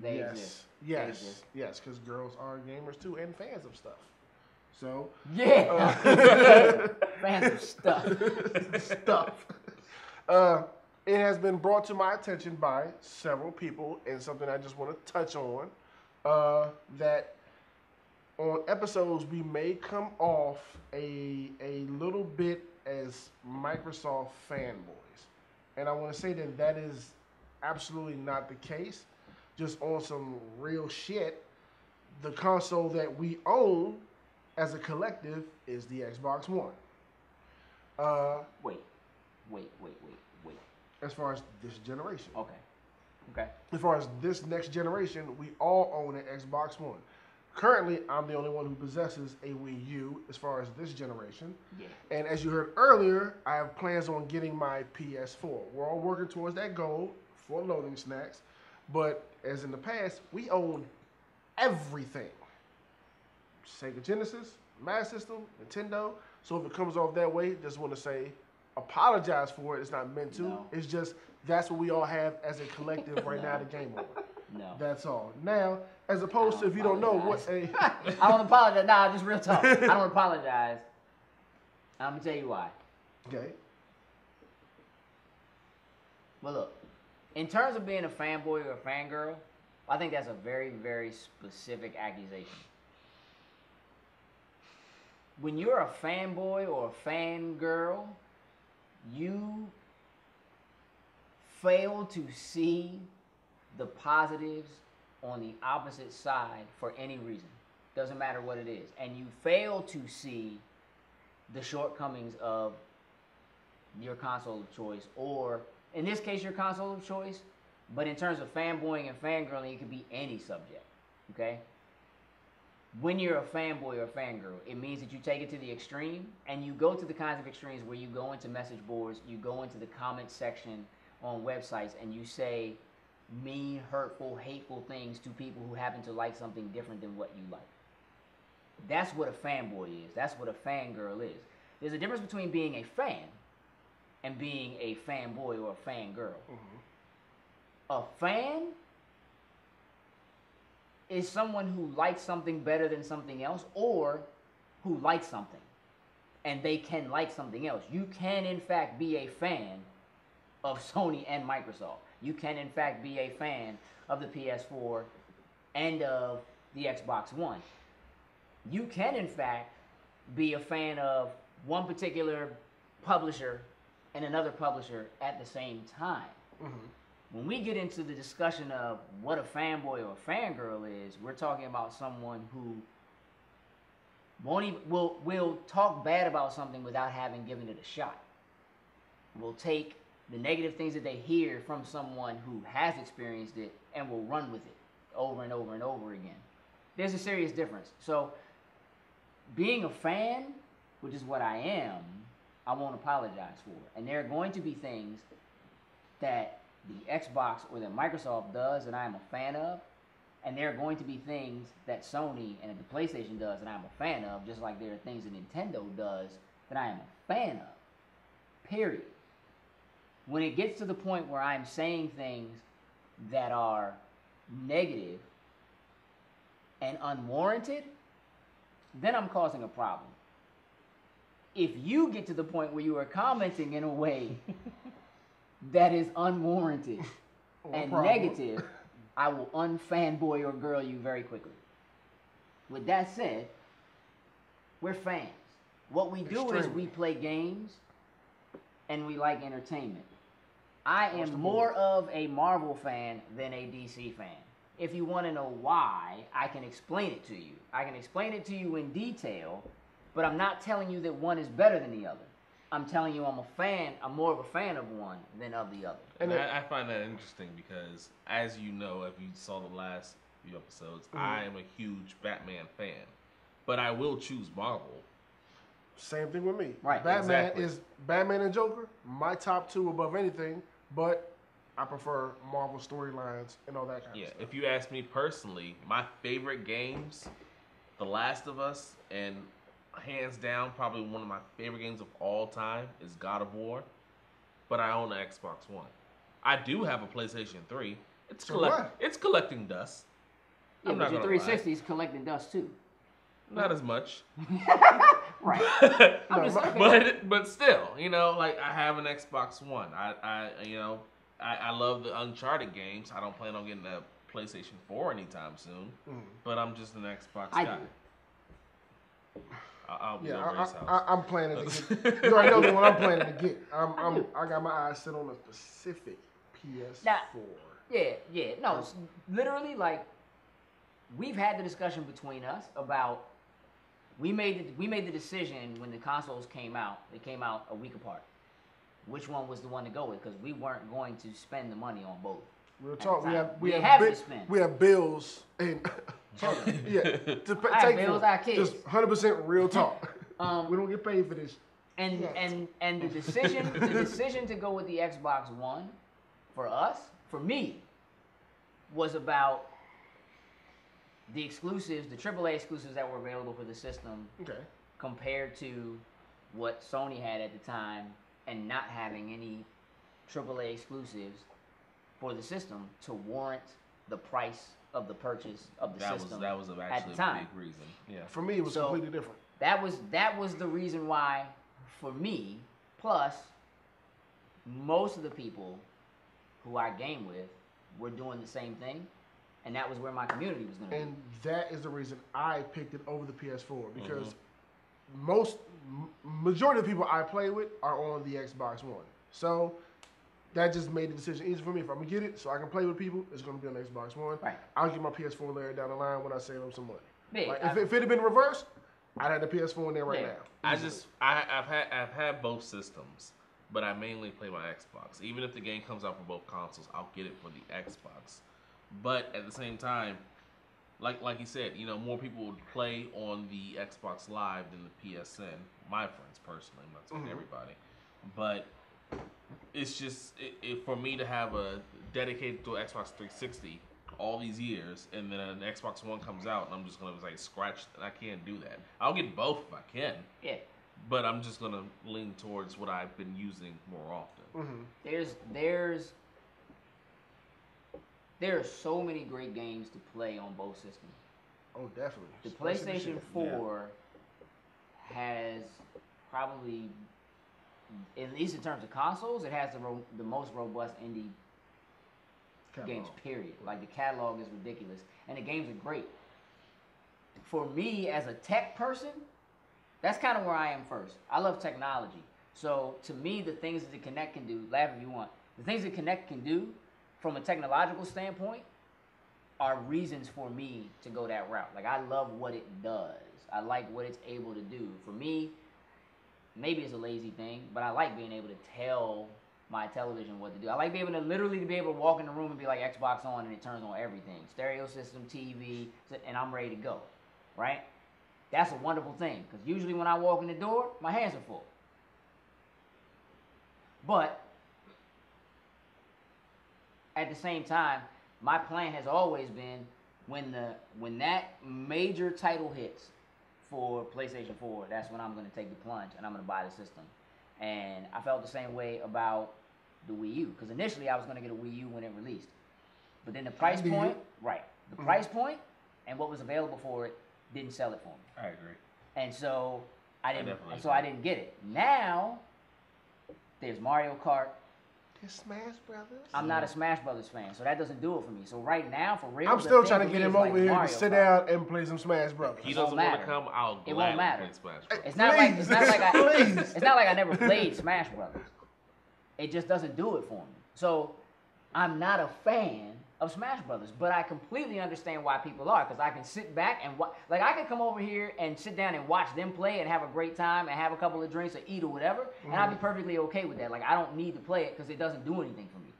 They exist. They exist.
Yes, because girls are gamers too and fans of stuff. So
yeah, fans of stuff.
It has been brought to my attention by several people, and something I just want to touch on, that on episodes we may come off a little bit as Microsoft fanboys. And I want to say that is absolutely not the case. Just on some real shit, the console that we own as a collective is the Xbox One.
Wait.
As far as this generation.
Okay.
As far as this next generation, we all own an Xbox One. Currently, I'm the only one who possesses a Wii U as far as this generation.
Yeah.
And as you heard earlier, I have plans on getting my PS4. We're all working towards that goal for loading snacks. But as in the past, we own everything. Sega Genesis, Master System, Nintendo. So if it comes off that way, just want to say, apologize for it. It's not meant to.
No.
It's just that's what we all have as a collective right now to game on.
No.
That's all. Now, as opposed to if you don't know what a...
I don't apologize. Nah, just real talk. I don't apologize. I'm gonna tell you why.
Okay.
Well, look. In terms of being a fanboy or a fangirl, I think that's a very, very specific accusation. When you're a fanboy or a fangirl, you fail to see the positives on the opposite side for any reason. Doesn't matter what it is. And you fail to see the shortcomings of your console of choice, or in this case, your console of choice. But in terms of fanboying and fangirling, it could be any subject. Okay? When you're a fanboy or a fangirl, it means that you take it to the extreme, and you go to the kinds of extremes where you go into message boards, you go into the comment section on websites, and you say mean, hurtful, hateful things to people who happen to like something different than what you like. That's what a fanboy is. That's what a fangirl is. There's a difference between being a fan and being a fanboy or a fangirl.
Mm-hmm.
A fan is someone who likes something better than something else, or who likes something and they can like something else. You can in fact be a fan of Sony and Microsoft. You can in fact be a fan of the PS4 and of the Xbox One. You can in fact be a fan of one particular publisher and another publisher at the same time.
Mm-hmm.
when we get into the discussion of what a fanboy or a fangirl is, we're talking about someone who won't even will talk bad about something without having given it a shot. Will take the negative things that they hear from someone who has experienced it and will run with it over and over and over again. There's a serious difference. So being a fan, which is what I am, I won't apologize for. And there are going to be things that the Xbox or that Microsoft does that I am a fan of, and there are going to be things that Sony and that the PlayStation does that I'm a fan of, just like there are things that Nintendo does that I am a fan of. Period. When it gets to the point where I'm saying things that are negative and unwarranted, then I'm causing a problem. If you get to the point where you are commenting in a way that is unwarranted and negative, I will unfanboy or girl you very quickly. With that said, we're fans. What we do is we play games and we like entertainment. I am more of a Marvel fan than a DC fan. If you want to know why, I can explain it to you. I can explain it to you in detail, but I'm not telling you that one is better than the other. I'm telling you I'm a fan. I'm more of a fan of one than of the other.
And I find that interesting because, as you know, if you saw the last few episodes, I am a huge Batman fan, but I will choose Marvel.
Same thing with me.
Right.
Batman is Batman and Joker, my top two above anything, but I prefer Marvel storylines and all that kind of stuff.
If you ask me personally, my favorite games, The Last of Us, and hands down, probably one of my favorite games of all time is God of War, but I own an Xbox One. I do have a PlayStation 3. It's collecting dust.
Yeah, but your 360 is collecting dust too.
Not as much.
Right.
But still, you know, like I have an Xbox One. I love the Uncharted games. I don't plan on getting a PlayStation 4 anytime soon. But I'm just an Xbox guy. I'll be over his house.
I'm planning to get. You already know the one I'm planning to get. I got my eyes set on a specific PS4.
Now, yeah. No, literally, like, we've had the discussion between us about. We made the decision when the consoles came out. They came out a week apart. Which one was the one to go with? Because we weren't going to spend the money on both.
Real talk. We have bills and
children.
I have
bills. I have kids.
Just 100% real talk. We don't get paid for this.
And the decision to go with the Xbox One for us, for me, was about the exclusives, the AAA exclusives that were available for the system, compared to what Sony had at the time, and not having any AAA exclusives for the system to warrant the price of the purchase of the system.
That was actually
at the time.
A big reason. Yeah.
For me, it was completely different.
That was the reason why, for me. Plus, most of the people who I game with were doing the same thing. And that was where my community was going to be.
And that is the reason I picked it over the PS4. Because majority of the people I play with are on the Xbox One. So that just made the decision easy for me. If I'm going to get it so I can play with people, it's going to be on the Xbox One.
Right.
I'll get my PS4 later down the line when I save up some money.
Yeah,
like, if it had been reversed, I'd have the PS4 in there right now.
I've had both systems, but I mainly play my Xbox. Even if the game comes out for both consoles, I'll get it for the Xbox. But at the same time, like you said, you know, more people would play on the Xbox Live than the PSN. My friends personally, I'm not saying everybody, but it's just for me to have a dedicated to Xbox 360 all these years, and then an Xbox One comes out, and I'm just gonna like scratch. I can't do that. I'll get both if I can.
Yeah.
But I'm just gonna lean towards what I've been using more often.
There are so many great games to play on both systems.
Oh, definitely.
The PlayStation 4 has probably, at least in terms of consoles, it has the most robust indie games, period. Like, the catalog is ridiculous, and the games are great. For me, as a tech person, that's kind of where I am first. I love technology. So, to me, the things that the Kinect can do, laugh if you want, the things that Kinect can do, from a technological standpoint, are reasons for me to go that route. Like, I love what it does. I like what it's able to do. For me, maybe it's a lazy thing, but I like being able to tell my television what to do. I like being able to literally be able to walk in the room and be like, Xbox on, and it turns on everything. Stereo system, TV, and I'm ready to go, right? That's a wonderful thing, because usually when I walk in the door, my hands are full. But at the same time, my plan has always been when that major title hits for PlayStation 4, that's when I'm going to take the plunge and I'm going to buy the system. And I felt the same way about the Wii U, because initially I was going to get a Wii U when it released. But then the price point, price point and what was available for it didn't sell it for me.
I agree.
And so I didn't get it. Now there's Mario Kart.
There's Smash Brothers.
I'm not a Smash Brothers fan, so that doesn't do it for me. So right now, for real,
I'm still trying to get him over here to sit down and play some Smash Brothers.
He doesn't want to come. I'll
it won't matter.
play Smash Brothers.
It's not like I never played Smash Brothers. It just doesn't do it for me. So I'm not a fan of Smash Brothers, but I completely understand why people are, because I can sit back and like I can come over here and sit down and watch them play and have a great time and have a couple of drinks or eat or whatever, and I'll be perfectly okay with that. Like, I don't need to play it because it doesn't do anything for me.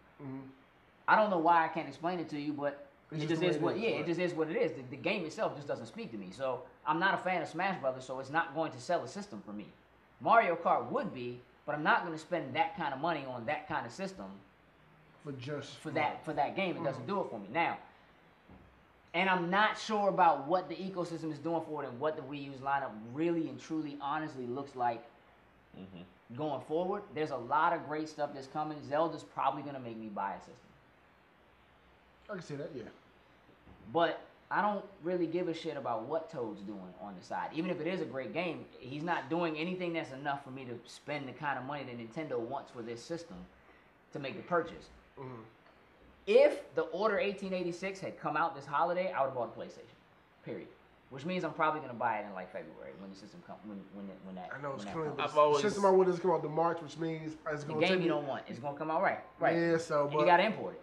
I don't know why I can't explain it to you, but it just is what it just is what it is. The game itself just doesn't speak to me. So I'm not a fan of Smash Brothers, so it's not going to sell a system for me. Mario Kart would be, but I'm not going to spend that kind of money on that kind of system for that game. It doesn't do it for me now. And I'm not sure about what the ecosystem is doing for it and what the Wii U's lineup really and truly honestly looks like going forward. There's a lot of great stuff that's coming. Zelda's probably going to make me buy a system.
I can see that, yeah.
But I don't really give a shit about what Toad's doing on the side. Even if it is a great game, he's not doing anything that's enough for me to spend the kind of money that Nintendo wants for this system to make the purchase. If the Order 1886 had come out this holiday, I would have bought a PlayStation. Period. Which means I'm probably gonna buy it in like February when the system comes. When that.
I know it's
coming.
coming. The system I want is come out to March, which means it's
the
gonna
game you don't want. It's gonna come out right.
Yeah, so
and you gotta import it.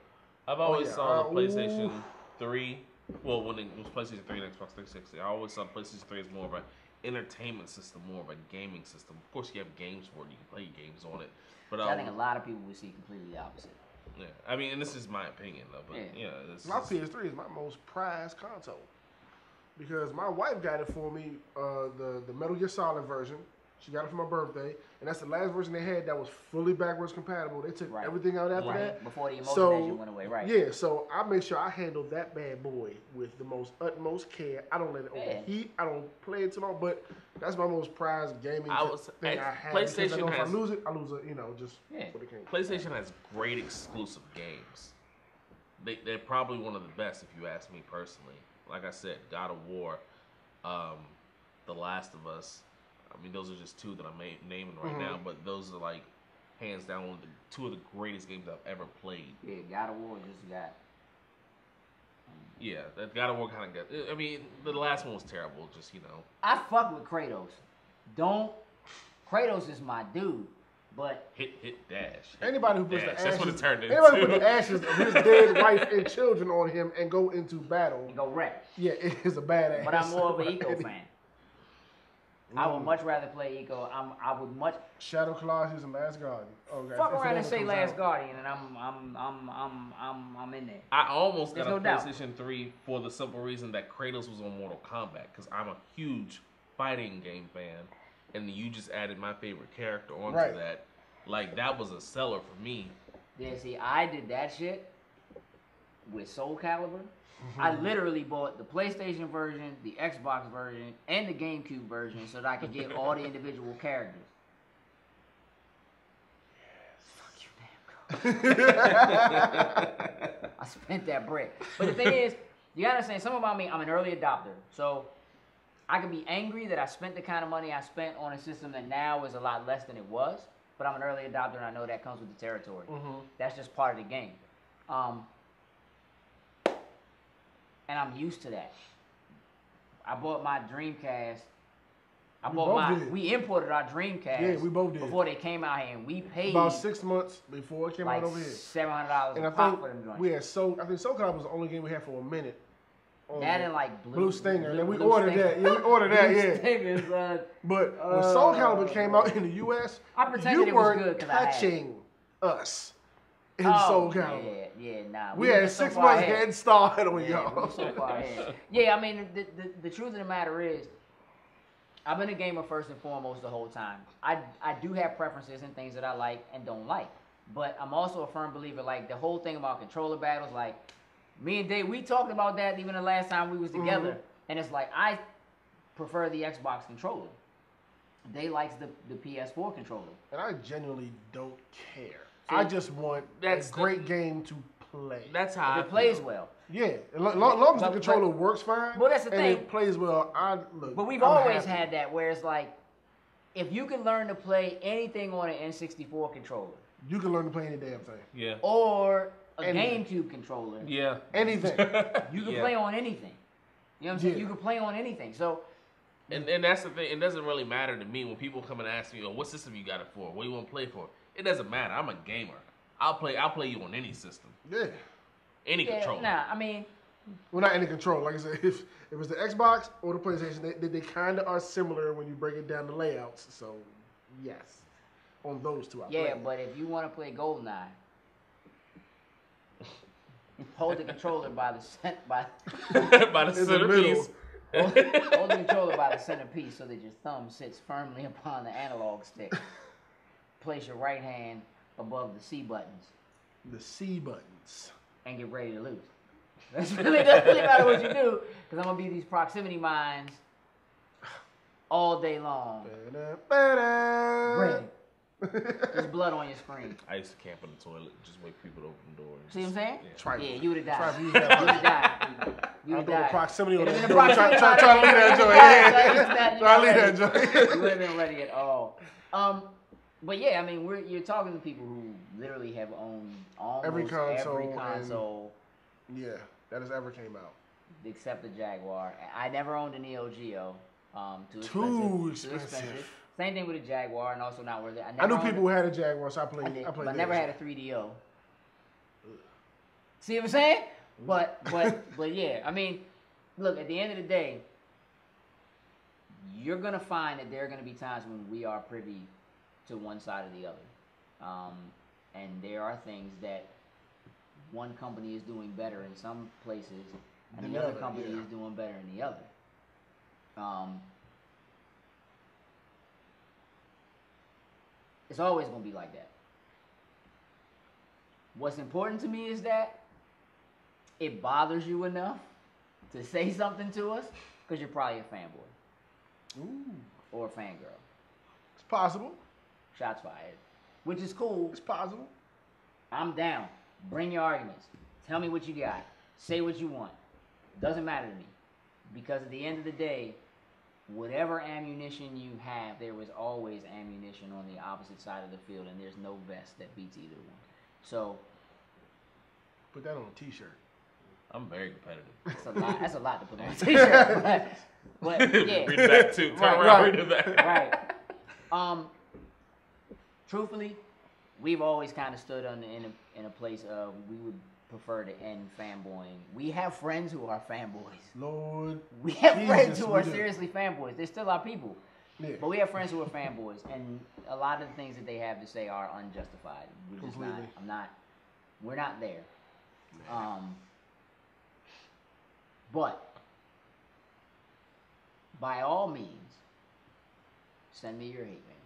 I've always saw the PlayStation 3. Well, when it was PlayStation 3 and Xbox 360, I always saw PlayStation 3 as more of an entertainment system, more of a gaming system. Of course, you have games for it. You can play games on it. But
I think a lot of people would see completely the opposite.
Yeah, I mean, and this is my opinion though, but
my PS3 is my most prized console because my wife got it for me, the Metal Gear Solid version. She got it for my birthday, and that's the last version they had that was fully backwards compatible. They took everything out after that.
Before the emotion engine went away, right?
Yeah, so I make sure I handle that bad boy with the most utmost care. I don't let it overheat. I don't play it too long, but that's my most prized gaming thing I have.
PlayStation
I know
has,
if I lose it, just for the game.
PlayStation has great exclusive games. They're probably one of the best, if you ask me personally. Like I said, God of War, The Last of Us. I mean, those are just two that I'm naming right now, but those are like hands down one of two of the greatest games I've ever played.
Yeah, God of War just got.
Yeah, that God of War kind of got. I mean, the last one was terrible. Just
I fuck with Kratos. Kratos is my dude, but
hit dash.
Anybody who puts the ashes,
that's what it turned into.
Anybody who put the ashes of his dead wife and children on him and go into battle
and go wreck.
Yeah, it is a badass.
But I'm more of an Eco fan. I would much rather play Eco. I would much
Shadow Colossus and Last Guardian. Okay,
fuck around and say Last Guardian, and I'm in there.
I almost got a PlayStation 3 for the simple reason that Kratos was on Mortal Kombat, because I'm a huge fighting game fan, and you just added my favorite character onto that. Like, that was a seller for me.
Yeah, see, I did that shit with Soul Calibur. I literally bought the PlayStation version, the Xbox version, and the GameCube version so that I could get all the individual characters. Fuck you, damn God. I spent that bread. But the thing is, you gotta understand something about me. I'm an early adopter. So I can be angry that I spent the kind of money I spent on a system that now is a lot less than it was. But I'm an early adopter, and I know that comes with the territory. That's just part of the game. And I'm used to that. I bought my Dreamcast I
We
bought
both
mine.
did.
We imported our Dreamcast.
Yeah, we both did.
Before they came out here, and we paid
About 6 months before it came
like
out over here.
$700
And
a
I
pop
think
for them joints.
we had I think SoCal was the only game we had for a minute.
That and like
Blue Stinger. And then we
Blue
ordered
Stinger.
that. Yeah, we ordered that,
Blue
yeah.
Stingers,
But when Soul Calibur came out in the U.S.,
I pretended
you
it was
weren't
good 'cause I had it.
touching us in
oh,
Soul Calibur.
Yeah, nah.
We
were
had
just so
6
far
months
ahead.
head start on
Yeah,
y'all.
we were so far ahead. Yeah, I mean, the truth of the matter is, I've been a gamer first and foremost the whole time. I do have preferences and things that I like and don't like. But I'm also a firm believer, like, the whole thing about controller battles, like, me and Dave, we talked about that even the last time we was together. And it's like, I prefer the Xbox controller. Dave likes the PS4 controller.
And I genuinely don't care.
See,
I just want a
that's
great game to play.
That's how
If it plays well.
Yeah, as long as the
But-
controller works fine
Well, that's the
and
thing.
it plays well,
But we've
I'm
always
happy.
had that where it's like, if you can learn to play anything on an N64 controller,
You can learn to play any damn thing.
Yeah.
or a
Anything.
GameCube controller,
Yeah.
Anything.
you can
Yeah.
play on anything. You know what I'm saying?
Yeah.
You can play on anything. So,
And that's the thing. It doesn't really matter to me when people come and ask me, "Oh, what system you got it for? What do you want to play for?" It doesn't matter. I'm a gamer. I'll play you on any system,
Yeah.
any
yeah,
controller.
nah, I mean,
Well, not any control. Like I said, if it's the Xbox or the PlayStation, they kind of are similar when you break it down the layouts. So, yes, on those two, I
yeah,
play.
but if you want to play GoldenEye, hold the controller by the
By the
In the middle.
centerpiece.
hold the controller by the centerpiece so that your thumb sits firmly upon the analog stick. Place your right hand above the C buttons
The C buttons.
and get ready to lose. That's really doesn't really matter what you do, because I'm gonna be these proximity mines all day long. Ready. There's blood on your screen.
I used to camp in the toilet, just wait for people to open the door.
See what I'm saying?
Yeah.
Trifle.
Yeah, you would have died.
Trifle,
You
you
would
have-
have died. You
I
would
throw
have
the
died.
proximity on
It'd
that
have
door.
been the
Try
proximity
to leave that joint. Yeah. Try to leave that joint.
You wouldn't have been ready at all. But yeah, I mean, you're talking to people who literally have owned almost
Every console
every
and-
console
Yeah, that has ever came out.
except the Jaguar. I never owned a Neo Geo.
Too expensive.
Same thing with the Jaguar, and also not worth it.
I knew people who had a Jaguar, so I
I
played.
did,
I played.
but never
theirs.
had a 3DO. See what I'm saying? But yeah, I mean, look, at the end of the day, you're gonna find that there are gonna be times when we are privy to one side or the other, and there are things that one company is doing better in some places, and
Than
the
the
other
other,
company
yeah.
is doing better in the other. It's always gonna be like that. What's important to me is that it bothers you enough to say something to us, because you're probably a fanboy
Ooh,
or a fangirl.
it's possible.
Shots fired. Which is cool.
It's possible.
I'm down. Bring your arguments. Tell me what you got. Say what you want. Doesn't matter to me. Because at the end of the day, whatever ammunition you have, there is always ammunition on the opposite side of the field, and there's no vest that beats either one. So
Put that on a T-shirt.
I'm very competitive.
that's a lot to put on a t-shirt. but yeah.
Read it back too. Turn
Right,
around,
right.
read it back.
Right. Truthfully, we've always kind of stood in a place of we would prefer to end fanboying. We have friends who are fanboys.
Lord.
We have
Jesus,
friends who
we
are
do.
seriously fanboys. They're still our people.
Yeah.
But we have friends who are fanboys, and a lot of the things that they have to say are unjustified. We're just not.
Completely.
We're not there. But by all means, send me your hate mail.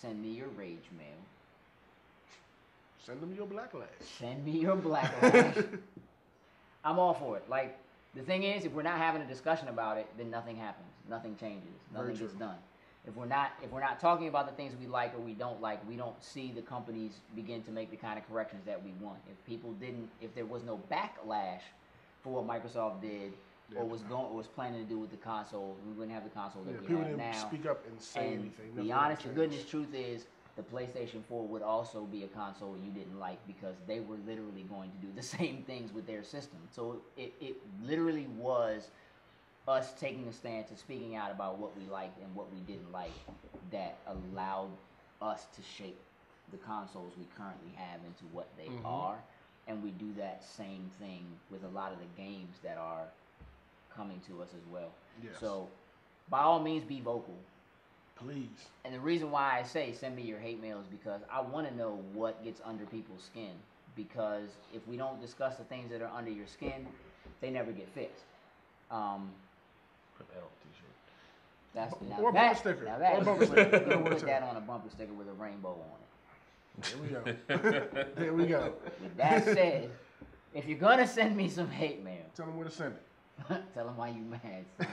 Send me your rage mail.
Send them your black lash.
Send me your black lash. I'm all for it. Like, the thing is, if we're not having a discussion about it, then nothing happens. Nothing changes.
Very
Nothing gets
true.
done. If we're not talking about the things we like or we don't like, we don't see the companies begin to make the kind of corrections that we want. If there was no backlash for what Microsoft did
Yeah.
or was planning to do with the console, we wouldn't have the console that
Yeah,
we
people
have
didn't
now.
speak up and say
And
anything.
the
Nothing
honest to
changed.
goodness truth is, the PlayStation 4 would also be a console you didn't like because they were literally going to do the same things with their system. So it literally was us taking a stance and speaking out about what we liked and what we didn't like that allowed us to shape the consoles we currently have into what they are. And we do that same thing with a lot of the games that are coming to us as well.
Yes.
So, by all means, be vocal.
Please.
And the reason why I say send me your hate mail is because I want to know what gets under people's skin. Because if we don't discuss the things that are under your skin, they never get fixed.
Put that on a t-shirt.
That's
Or a bumper sticker.
Now that
Or a
you
bumper
put,
sticker.
you put that on a bumper sticker with a rainbow on it.
There we go. There we go.
With that said, if you're gonna send me some hate mail,
Tell them where to send it.
tell them why you mad. Son.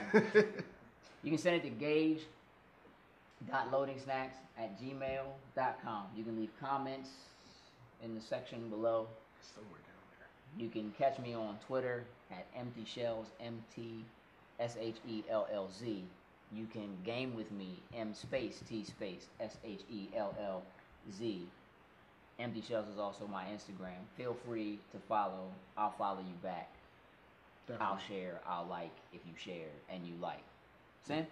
You can send it to gage.loadingsnacks@gmail.com. You can leave comments in the section below.
Somewhere down there.
You can catch me on Twitter at Empty Shells, MTSHELLZ. You can game with me, M_T_SHELLZ. Empty Shells is also my Instagram. Feel free to follow. I'll follow you back.
Definitely.
I'll share. I'll like if you share and you like. Sin?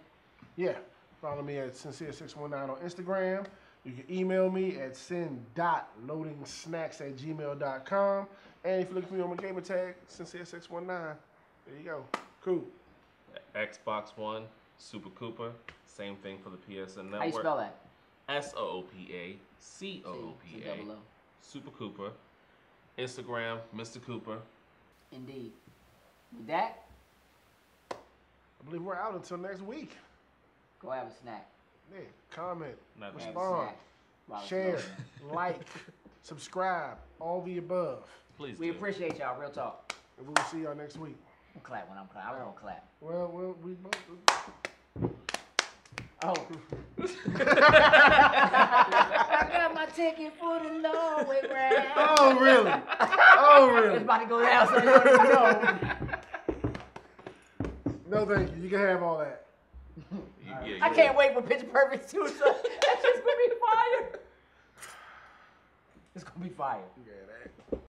Yeah. Follow me at Sincere619 on Instagram. You can email me at sin.loadingsnacks@gmail.com. And if you look for me on my gamer tag, Sincere619. There you go. Cool.
Xbox One, Super Cooper. Same thing for the PSN Network.
How you spell that?
SOOPA, COOPA.
C-double-O.
Super Cooper. Instagram, Mr. Cooper.
Indeed. With that,
I believe we're out until next week.
go have a snack.
Yeah. Comment,
Not bad.
Have a
respond,
snack while it's
share,
loading.
like, subscribe, all the above.
Please
We
do.
appreciate y'all. Real talk.
And we will see y'all next week.
I'm clap when I'm clap. I was gonna clap.
Well, we both.
Oh. I got my ticket for the long way round.
Oh, really? Oh,
It's
really?
about to go down, so you don't even know.
No, thank you. You can have all that.
Yeah,
I can't wait for Pitch Perfect 2, so that's just gonna be fire. It's gonna be fire.
You can have that.